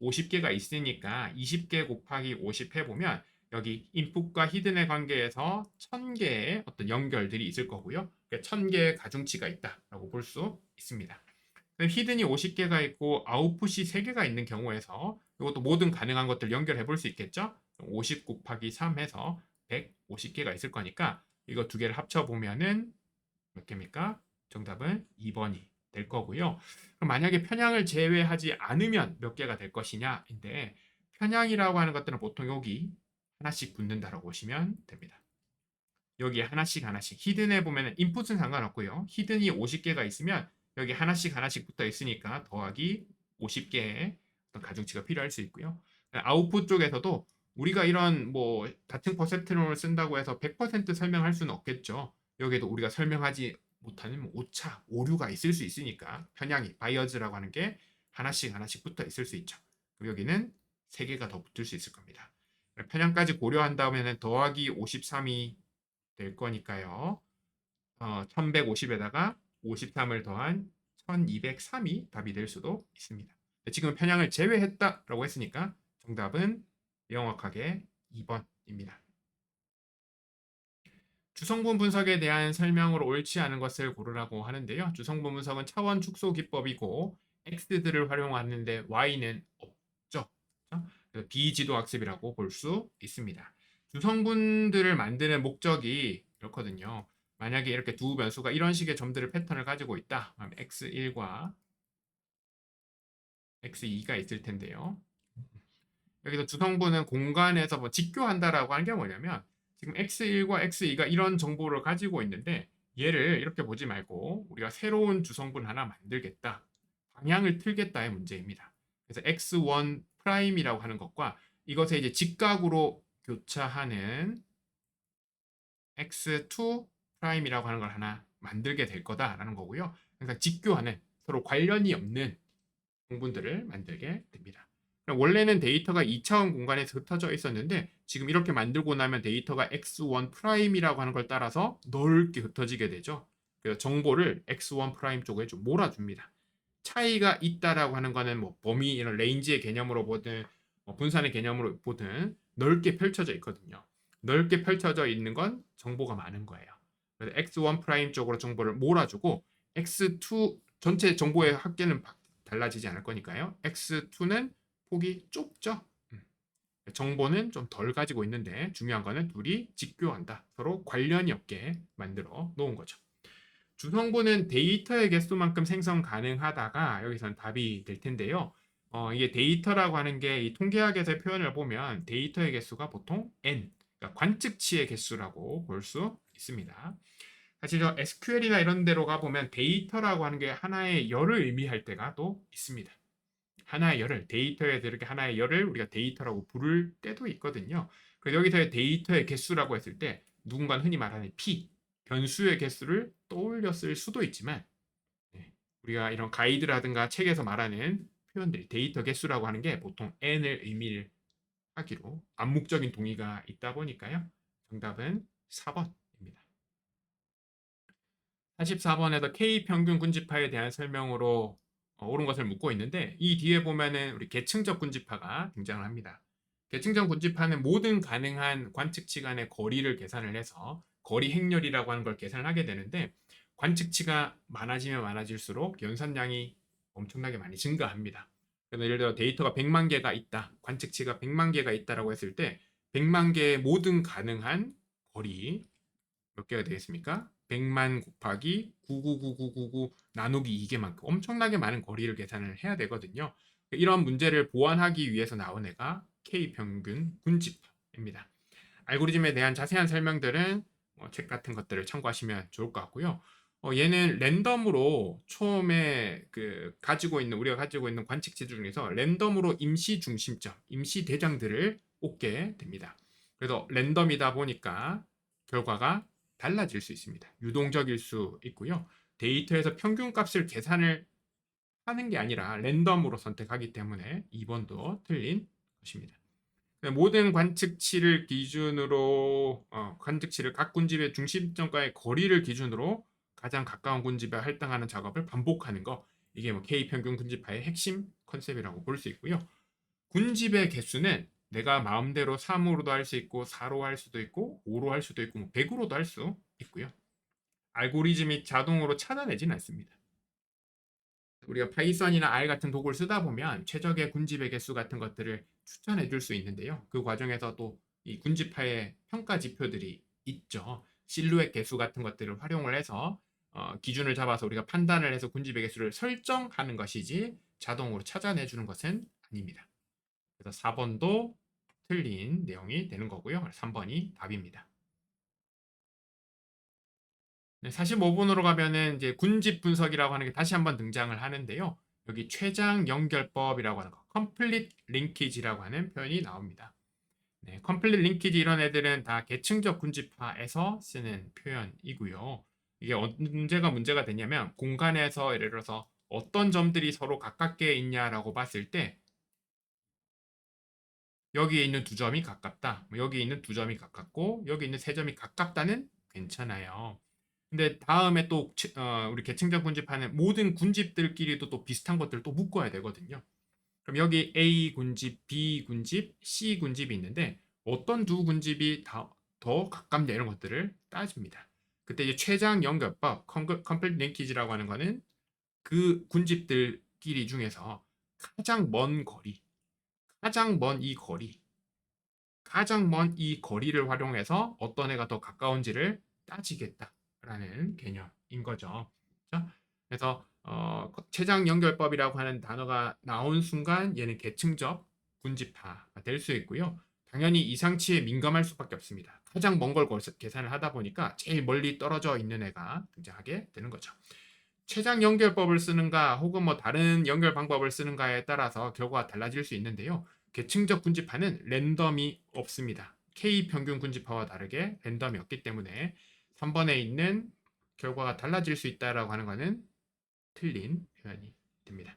50개가 있으니까 20개 곱하기 50 해보면 여기 인풋과 히든의 관계에서 1000개의 어떤 연결들이 있을 거고요. 1000개의 가중치가 있다라고 볼 수 있습니다. 히든이 50개가 있고 아웃풋이 3개가 있는 경우에서 이것도 모든 가능한 것들 연결해 볼 수 있겠죠? 50 곱하기 3 해서 150개가 있을 거니까 이거 두 개를 합쳐 보면은 몇 개입니까? 정답은 2번이 될 거고요. 그럼 만약에 편향을 제외하지 않으면 몇 개가 될 것이냐인데 편향이라고 하는 것들은 보통 여기 하나씩 붙는다라고 보시면 됩니다. 여기 하나씩 히든에 보면 인풋은 상관없고요. 히든이 50개가 있으면 여기 하나씩 붙어 있으니까 더하기 50개의 어떤 가중치가 필요할 수 있고요. 아웃풋 쪽에서도 우리가 이런 뭐 다층 퍼셉트론을 쓴다고 해서 100% 설명할 수는 없겠죠. 여기에도 우리가 설명하지 못하는 뭐 오차, 오류가 있을 수 있으니까 편향이, 바이어즈라고 하는 게 하나씩 붙어 있을 수 있죠. 그럼 여기는 3개가 더 붙을 수 있을 겁니다. 편향까지 고려한다면 더하기 53이 될 거니까요. 1150에다가 53을 더한 1203이 답이 될 수도 있습니다. 지금 편향을 제외했다라고 했으니까 정답은 명확하게 2번입니다. 주성분 분석에 대한 설명으로 옳지 않은 것을 고르라고 하는데요. 주성분 분석은 차원 축소 기법이고 X들을 활용하는데 Y는 없죠. 그래서 비지도 학습이라고 볼 수 있습니다. 주성분들을 만드는 목적이 그렇거든요. 만약에 이렇게 두 변수가 이런 식의 점들을 패턴을 가지고 있다. 그럼 x1과 x2가 있을 텐데요. 여기서 주성분은 공간에서 뭐 직교한다라고 하는 게 뭐냐면 지금 x1과 x2가 이런 정보를 가지고 있는데 얘를 이렇게 보지 말고 우리가 새로운 주성분 하나 만들겠다. 방향을 틀겠다의 문제입니다. 그래서 x1 프라임이라고 하는 것과 이것에 이제 직각으로 교차하는 x2 프라임이라고 하는 걸 하나 만들게 될 거다라는 거고요. 항상 직교하는 서로 관련이 없는 공분들을 만들게 됩니다. 원래는 데이터가 2차원 공간에서 흩어져 있었는데 지금 이렇게 만들고 나면 데이터가 x1 프라임이라고 하는 걸 따라서 넓게 흩어지게 되죠. 그래서 정보를 x1 프라임 쪽에 좀 몰아줍니다. 차이가 있다라고 하는 거는 뭐 범위 이런 레인지의 개념으로 보든 분산의 개념으로 보든 넓게 펼쳐져 있거든요. 넓게 펼쳐져 있는 건 정보가 많은 거예요. 그래서 x1 프라임 쪽으로 정보를 몰아주고 x2 전체 정보의 합계는 달라지지 않을 거니까요. x2는 폭이 좁죠. 정보는 좀 덜 가지고 있는데 중요한 거는 둘이 직교한다. 서로 관련이 없게 만들어 놓은 거죠. 주성분은 데이터의 개수만큼 생성 가능하다가 여기선 답이 될 텐데요. 이게 데이터라고 하는 게 이 통계학에서의 표현을 보면 데이터의 개수가 보통 n, 그러니까 관측치의 개수라고 볼 수 있습니다. 사실 저 SQL이나 이런 데로 가보면 데이터라고 하는 게 하나의 열을 의미할 때가 또 있습니다. 하나의 열을, 데이터에 이렇게 하나의 열을 우리가 데이터라고 부를 때도 있거든요. 그래서 여기서의 데이터의 개수라고 했을 때 누군가 흔히 말하는 P, 변수의 개수를 떠올려 쓸 수도 있지만, 네, 우리가 이런 가이드라든가 책에서 말하는 표현들이 데이터 개수라고 하는 게 보통 n을 의미를 하기로 암묵적인 동의가 있다 보니까요. 정답은 4번입니다. 44번에서 K 평균 군집파에 대한 설명으로 옳은 것을 묻고 있는데, 이 뒤에 보면은 우리 계층적 군집파가 등장을 합니다. 계층적 군집파는 모든 가능한 관측치 간의 거리를 계산을 해서 거리 행렬이라고 하는 걸 계산을 하게 되는데, 관측치가 많아지면 많아질수록 연산량이 엄청나게 많이 증가합니다. 그래서 예를 들어 데이터가 100만 개가 있다, 관측치가 100만 개가 있다라고 했을 때 100만 개의 모든 가능한 거리 몇 개가 되겠습니까? 100만 곱하기 9999999 나누기 2개만큼 엄청나게 많은 거리를 계산을 해야 되거든요. 이런 문제를 보완하기 위해서 나온 애가 K평균 군집입니다. 알고리즘에 대한 자세한 설명들은 책 같은 것들을 참고하시면 좋을 것 같고요. 얘는 랜덤으로 처음에 우리가 가지고 있는 관측지들 중에서 랜덤으로 임시 중심점, 임시 대장들을 꽂게 됩니다. 그래서 랜덤이다 보니까 결과가 달라질 수 있습니다. 유동적일 수 있고요. 데이터에서 평균 값을 계산을 하는 게 아니라 랜덤으로 선택하기 때문에 2번도 틀린 것입니다. 모든 관측치를 각 군집의 중심점과의 거리를 기준으로 가장 가까운 군집에 할당하는 작업을 반복하는 거, 이게 K평균 군집파의 핵심 컨셉이라고 볼 수 있고요. 군집의 개수는 내가 마음대로 3으로도 할 수 있고 4로 할 수도 있고 5로 할 수도 있고 100으로도 할 수 있고요. 알고리즘이 자동으로 찾아내진 않습니다. 우리가 파이썬이나 R 같은 도구를 쓰다 보면 최적의 군집의 개수 같은 것들을 추천해 줄 수 있는데요. 그 과정에서 또 이 군집파의 평가 지표들이 있죠. 실루엣 개수 같은 것들을 활용을 해서 기준을 잡아서 우리가 판단을 해서 군집의 개수를 설정하는 것이지 자동으로 찾아내 주는 것은 아닙니다. 그래서 4번도 틀린 내용이 되는 거고요. 3번이 답입니다. 네, 45번으로 가면은 이제 군집 분석이라고 하는 게 다시 한번 등장을 하는데요. 여기 최장 연결법이라고 하는 거, complete linkage라고 하는 표현이 나옵니다. 네, complete linkage 이런 애들은 다 계층적 군집화에서 쓰는 표현이고요. 이게 언제가 문제가 되냐면 공간에서 예를 들어서 어떤 점들이 서로 가깝게 있냐라고 봤을 때 여기에 있는 두 점이 가깝다, 여기 있는 두 점이 가깝고 여기 있는 세 점이 가깝다는 괜찮아요. 근데 다음에 또 우리 계층적 군집하는 모든 군집들끼리도 또 비슷한 것들을 또 묶어야 되거든요. 그럼 여기 A 군집, B 군집, C 군집이 있는데 어떤 두 군집이 더 가깝냐 이런 것들을 따집니다. 그때 이제 최장 연결법, 컴플리트 링키지라고 하는 거는 그 군집들끼리 중에서 가장 먼 거리, 가장 먼 이 거리, 가장 먼 이 거리를 활용해서 어떤 애가 더 가까운지를 따지겠다라는 개념인 거죠. 그렇죠? 그래서 최장 연결법이라고 하는 단어가 나온 순간 얘는 계층적 군집화가 될 수 있고요. 당연히 이상치에 민감할 수밖에 없습니다. 가장 먼 걸 계산을 하다 보니까 제일 멀리 떨어져 있는 애가 등장하게 되는 거죠. 최장 연결법을 쓰는가 혹은 다른 연결 방법을 쓰는가에 따라서 결과가 달라질 수 있는데요. 계층적 군집화는 랜덤이 없습니다. K 평균 군집화와 다르게 랜덤이 없기 때문에 3번에 있는 결과가 달라질 수 있다라고 하는 것은 틀린 표현이 됩니다.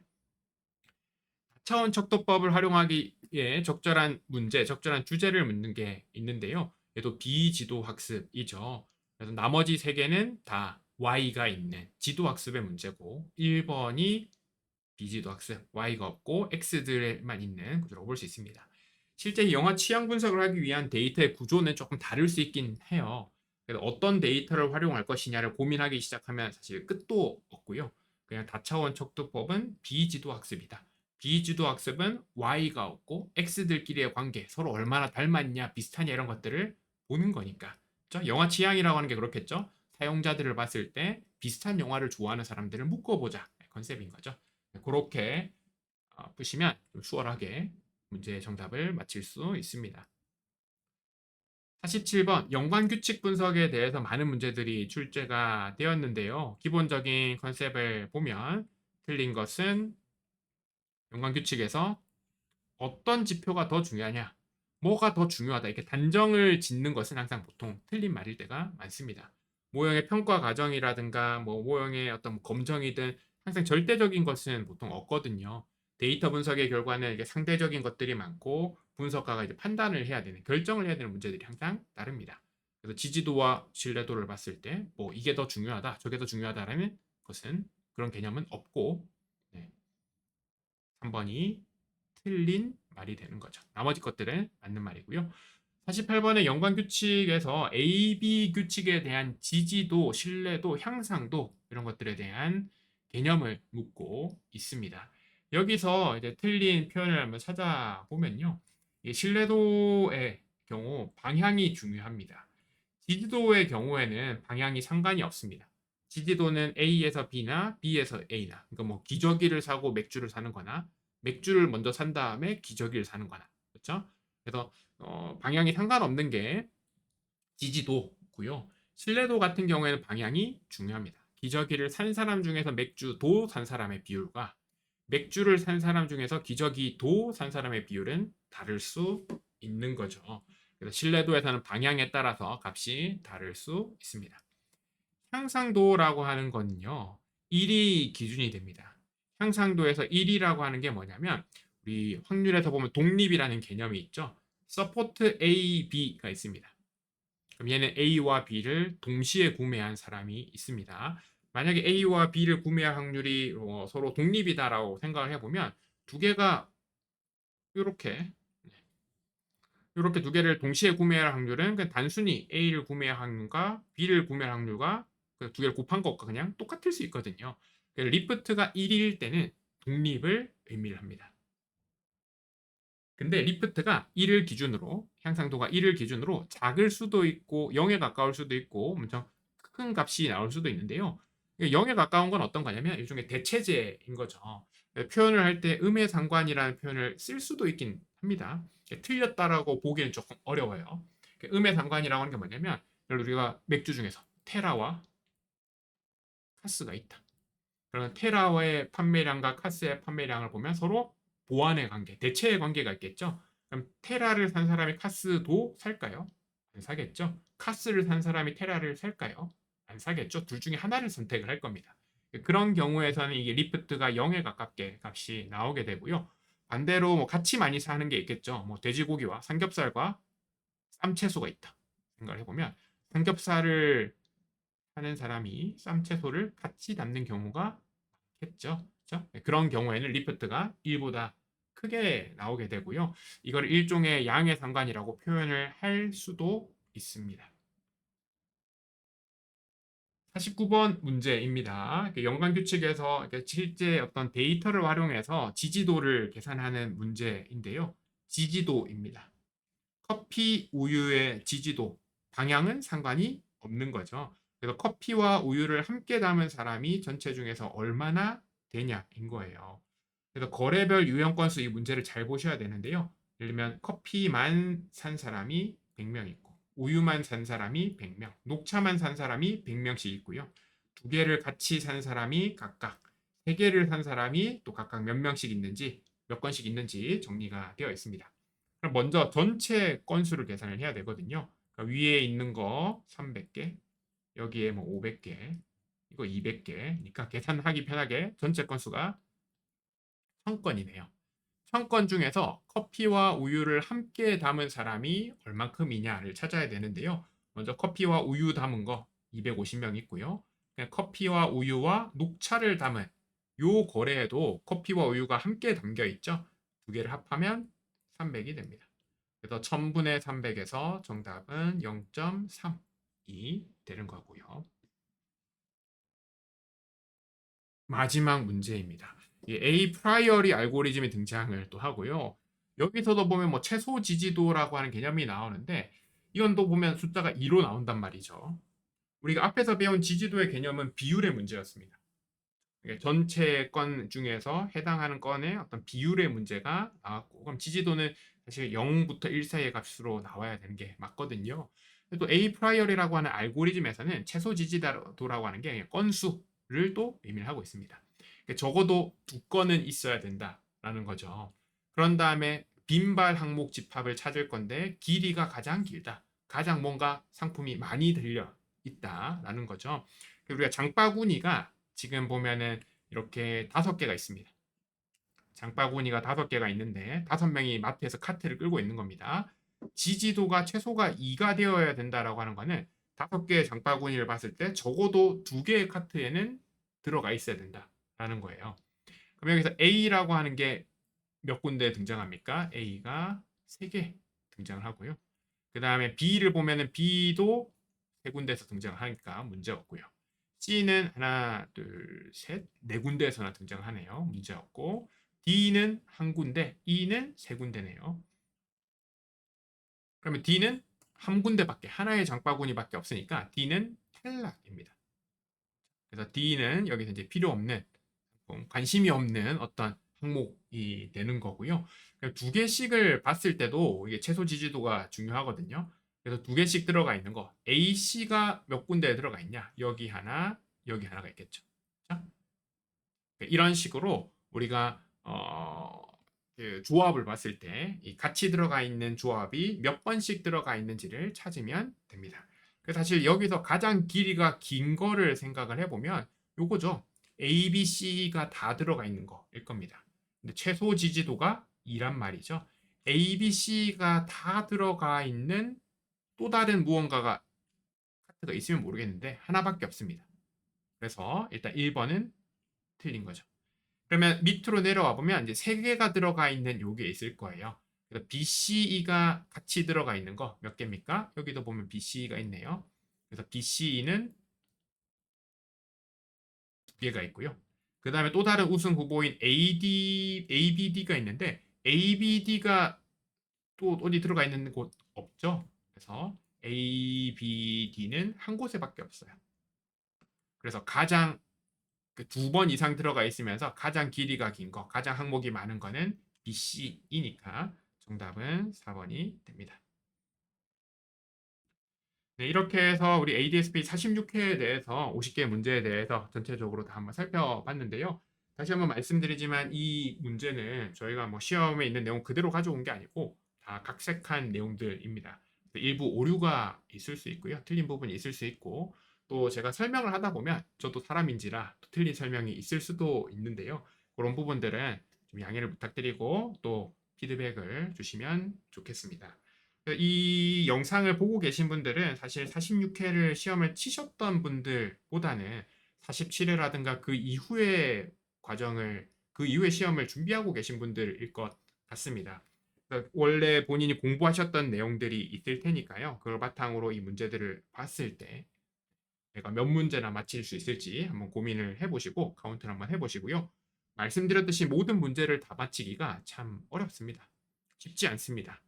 차원 척도법을 활용하기에 적절한 문제, 적절한 주제를 묻는 게 있는데요. 얘도 비지도 학습이죠. 그래서 나머지 세 개는 다 Y가 있는 지도 학습의 문제고 1번이 비지도 학습, Y가 없고 X들만 있는 구조라고 볼 수 있습니다. 실제 영화 취향 분석을 하기 위한 데이터의 구조는 조금 다를 수 있긴 해요. 그래서 어떤 데이터를 활용할 것이냐를 고민하기 시작하면 사실 끝도 없고요. 그냥 다차원 척도법은 비지도 학습이다. 비지도 학습은 Y가 없고 X들끼리의 관계, 서로 얼마나 닮았냐, 비슷하냐 이런 것들을 보는 거니까. 그렇죠? 영화 취향이라고 하는 게 그렇겠죠? 사용자들을 봤을 때 비슷한 영화를 좋아하는 사람들을 묶어보자 컨셉인 거죠. 그렇게 푸시면 좀 수월하게 문제의 정답을 맞힐 수 있습니다. 47번 연관규칙 분석에 대해서 많은 문제들이 출제가 되었는데요. 기본적인 컨셉을 보면 틀린 것은 연관규칙에서 어떤 지표가 더 중요하냐, 뭐가 더 중요하다 이렇게 단정을 짓는 것은 항상 보통 틀린 말일 때가 많습니다. 모형의 평가 과정이라든가 뭐 모형의 어떤 검정이든 항상 절대적인 것은 보통 없거든요. 데이터 분석의 결과는 이게 상대적인 것들이 많고 분석가가 이제 판단을 해야 되는, 결정을 해야 되는 문제들이 항상 다릅니다. 그래서 지지도와 신뢰도를 봤을 때 뭐 이게 더 중요하다, 저게 더 중요하다라는 것은 그런 개념은 없고, 네, 3번이 틀린 말이 되는 거죠. 나머지 것들은 맞는 말이고요. 48번의 연관규칙에서 AB 규칙에 대한 지지도, 신뢰도, 향상도 이런 것들에 대한 개념을 묻고 있습니다. 여기서 이제 틀린 표현을 한번 찾아보면요. 신뢰도의 경우 방향이 중요합니다. 지지도의 경우에는 방향이 상관이 없습니다. 지지도는 A에서 B나 B에서 A나, 그러니까 뭐 기저귀를 사고 맥주를 사는 거나 맥주를 먼저 산 다음에 기저귀를 사는 거나, 그렇죠? 그래서 방향이 상관없는 게 지지도고요. 신뢰도 같은 경우에는 방향이 중요합니다. 기저귀를 산 사람 중에서 맥주도 산 사람의 비율과 맥주를 산 사람 중에서 기저귀도 산 사람의 비율은 다를 수 있는 거죠. 그래서 신뢰도에서는 방향에 따라서 값이 다를 수 있습니다. 향상도라고 하는 거는요, 1이 기준이 됩니다. 향상도에서 1이라고 하는 게 뭐냐면 우리 확률에서 보면 독립이라는 개념이 있죠. 서포트 A, B가 있습니다. 그럼 얘는 A와 B를 동시에 구매한 사람이 있습니다. 만약에 A와 B를 구매할 확률이 서로 독립이다라고 생각을 해보면 두 개가 이렇게 두 개를 동시에 구매할 확률은 그냥 단순히 A를 구매할 확률과 B를 구매할 확률과 그 두 개를 곱한 것과 그냥 똑같을 수 있거든요. 리프트가 1일 때는 독립을 의미를 합니다. 근데 리프트가 1을 기준으로, 향상도가 1을 기준으로 작을 수도 있고 0에 가까울 수도 있고 엄청 큰 값이 나올 수도 있는데요. 0에 가까운 건 어떤 거냐면 일종의 대체제인 거죠. 표현을 할 때 음의 상관이라는 표현을 쓸 수도 있긴 합니다. 틀렸다라고 보기는 조금 어려워요. 음의 상관이라고 하는 게 뭐냐면 우리가 맥주 중에서 테라와 카스가 있다. 그러면 테라의 판매량과 카스의 판매량을 보면 서로 보완의 관계, 대체의 관계가 있겠죠. 그럼 테라를 산 사람이 카스도 살까요? 안 사겠죠. 카스를 산 사람이 테라를 살까요? 안 사겠죠. 둘 중에 하나를 선택을 할 겁니다. 그런 경우에서는 이게 리프트가 0에 가깝게 값이 나오게 되고요. 반대로 뭐 같이 많이 사는 게 있겠죠. 뭐 돼지고기와 삼겹살과 쌈채소가 있다 생각을 해보면 삼겹살을 하는 사람이 쌈채소를 같이 담는 경우가 많겠죠. 그렇죠? 그런 경우에는 리프트가 1보다 크게 나오게 되고요. 이걸 일종의 양의 상관이라고 표현을 할 수도 있습니다. 49번 문제입니다. 연관규칙에서 실제 어떤 데이터를 활용해서 지지도를 계산하는 문제인데요. 지지도입니다. 커피, 우유의 지지도, 방향은 상관이 없는 거죠. 그래서 커피와 우유를 함께 담은 사람이 전체 중에서 얼마나 되냐인 거예요. 그래서 거래별 유형 건수 이 문제를 잘 보셔야 되는데요. 예를 들면 커피만 산 사람이 100명 있고 우유만 산 사람이 100명, 녹차만 산 사람이 100명씩 있고요. 두 개를 같이 산 사람이 각각, 세 개를 산 사람이 또 각각 몇 명씩 있는지, 몇 건씩 있는지 정리가 되어 있습니다. 그럼 먼저 전체 건수를 계산을 해야 되거든요. 그러니까 위에 있는 거 300개, 여기에 뭐 500개, 이거 200개니까 계산하기 편하게 전체 건수가 1000건이네요. 1000건 중에서 커피와 우유를 함께 담은 사람이 얼만큼이냐를 찾아야 되는데요. 먼저 커피와 우유 담은 거 250명 있고요. 커피와 우유와 녹차를 담은 요 거래에도 커피와 우유가 함께 담겨 있죠. 두 개를 합하면 300이 됩니다. 그래서 1000분의 300에서 정답은 0.3이 되는 거고요. 마지막 문제입니다. A 프라이어리 알고리즘이 등장을 또 하고요. 여기서도 보면 뭐 최소 지지도라고 하는 개념이 나오는데 이건 또 보면 숫자가 2로 나온단 말이죠. 우리가 앞에서 배운 지지도의 개념은 비율의 문제였습니다. 전체 건 중에서 해당하는 건의 어떤 비율의 문제가 나왔고, 그럼 지지도는 사실 0부터 1 사이의 값으로 나와야 되는 게 맞거든요. 또 A 프라이어리라고 하는 알고리즘에서는 최소 지지도라고 하는 게 건수를 또 의미를 하고 있습니다. 그러니까 적어도 2건은 있어야 된다라는 거죠. 그런 다음에 빈발 항목 집합을 찾을 건데 길이가 가장 길다. 가장 뭔가 상품이 많이 들려 있다라는 거죠. 우리가 장바구니가 지금 보면은 이렇게 5개가 있습니다. 장바구니가 5개가 있는데 5명이 마트에서 카트를 끌고 있는 겁니다. 지지도가 최소가 2가 되어야 된다라고 하는 거는 5개의 장바구니를 봤을 때 적어도 2개의 카트에는 들어가 있어야 된다라는 거예요. 그럼 여기서 A라고 하는 게 몇 군데 등장합니까? A가 3개 등장을 하고요. 그 다음에 B를 보면은 B도 3군데에서 등장하니까 문제 없고요. C는 하나, 둘, 셋, 4군데에서나 등장하네요. 문제 없고 D는 1군데, E는 3군데네요. 그러면 D는 1군데밖에, 하나의 장바구니밖에 없으니까 D는 탈락입니다. 그래서 D는 여기서 이제 필요 없는, 관심이 없는 어떤 항목이 되는 거고요. 2개씩을 봤을 때도 이게 최소 지지도가 중요하거든요. 그래서 2개씩 들어가 있는 거, A, C가 몇 군데에 들어가 있냐? 여기 하나, 여기 하나가 있겠죠. 자, 이런 식으로 우리가 그 조합을 봤을 때 이 같이 들어가 있는 조합이 몇 번씩 들어가 있는지를 찾으면 됩니다. 그래서 사실 여기서 가장 길이가 긴 거를 생각을 해보면 요거죠. A, B, C가 다 들어가 있는 거일 겁니다. 근데 최소 지지도가 2란 말이죠. A, B, C가 다 들어가 있는 또 다른 무언가가 카트가 있으면 모르겠는데 하나밖에 없습니다. 그래서 일단 1번은 틀린 거죠. 그러면 밑으로 내려와 보면 이제 3개가 들어가 있는 요게 있을 거예요. 그래서 BCE가 같이 들어가 있는 거 몇 개입니까? 여기도 보면 BCE가 있네요. 그래서 BCE는 2개가 있고요. 그 다음에 또 다른 우승 후보인 ABD가 있는데 ABD가 또 어디 들어가 있는 곳 없죠? 그래서 ABD는 한 곳에밖에 없어요. 그래서 가장 그 2번 이상 들어가 있으면서 가장 길이가 긴 거, 가장 항목이 많은 거는 BC이니까 정답은 4번이 됩니다. 네, 이렇게 해서 우리 ADSP 46회에 대해서 50개 문제에 대해서 전체적으로 다 한번 살펴봤는데요. 다시 한번 말씀드리지만 이 문제는 저희가 뭐 시험에 있는 내용 그대로 가져온 게 아니고 다 각색한 내용들입니다. 일부 오류가 있을 수 있고요. 틀린 부분이 있을 수 있고 또 제가 설명을 하다 보면 저도 사람인지라 또 틀린 설명이 있을 수도 있는데요. 그런 부분들은 좀 양해를 부탁드리고 또 피드백을 주시면 좋겠습니다. 이 영상을 보고 계신 분들은 사실 46회를 시험을 치셨던 분들보다는 47회라든가 그 이후의 과정을, 그 이후의 시험을 준비하고 계신 분들일 것 같습니다. 원래 본인이 공부하셨던 내용들이 있을 테니까요. 그걸 바탕으로 이 문제들을 봤을 때 내가 몇 문제나 맞힐 수 있을지 한번 고민을 해보시고 카운트를 한번 해보시고요. 말씀드렸듯이 모든 문제를 다 맞히기가 참 어렵습니다. 쉽지 않습니다.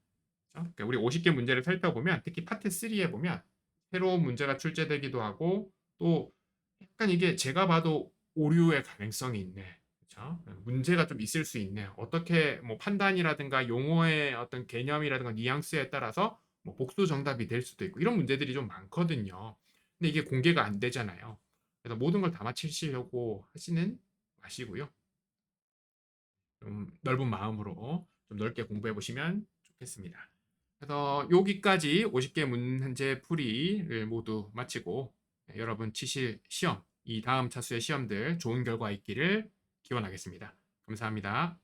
그러니까 우리 50개 문제를 살펴보면 특히 파트 3에 보면 새로운 문제가 출제되기도 하고 또 약간 이게 제가 봐도 오류의 가능성이 있네. 그렇죠? 문제가 좀 있을 수 있네. 어떻게 뭐 판단이라든가 용어의 어떤 개념이라든가 뉘앙스에 따라서 뭐 복수 정답이 될 수도 있고 이런 문제들이 좀 많거든요. 근데 이게 공개가 안 되잖아요. 그래서 모든 걸 다 맞히시려고 하시는 마시고요. 좀 넓은 마음으로 좀 넓게 공부해 보시면 좋겠습니다. 그래서 여기까지 50개 문제 풀이를 모두 마치고 여러분 치실 시험, 이 다음 차수의 시험들 좋은 결과 있기를 기원하겠습니다. 감사합니다.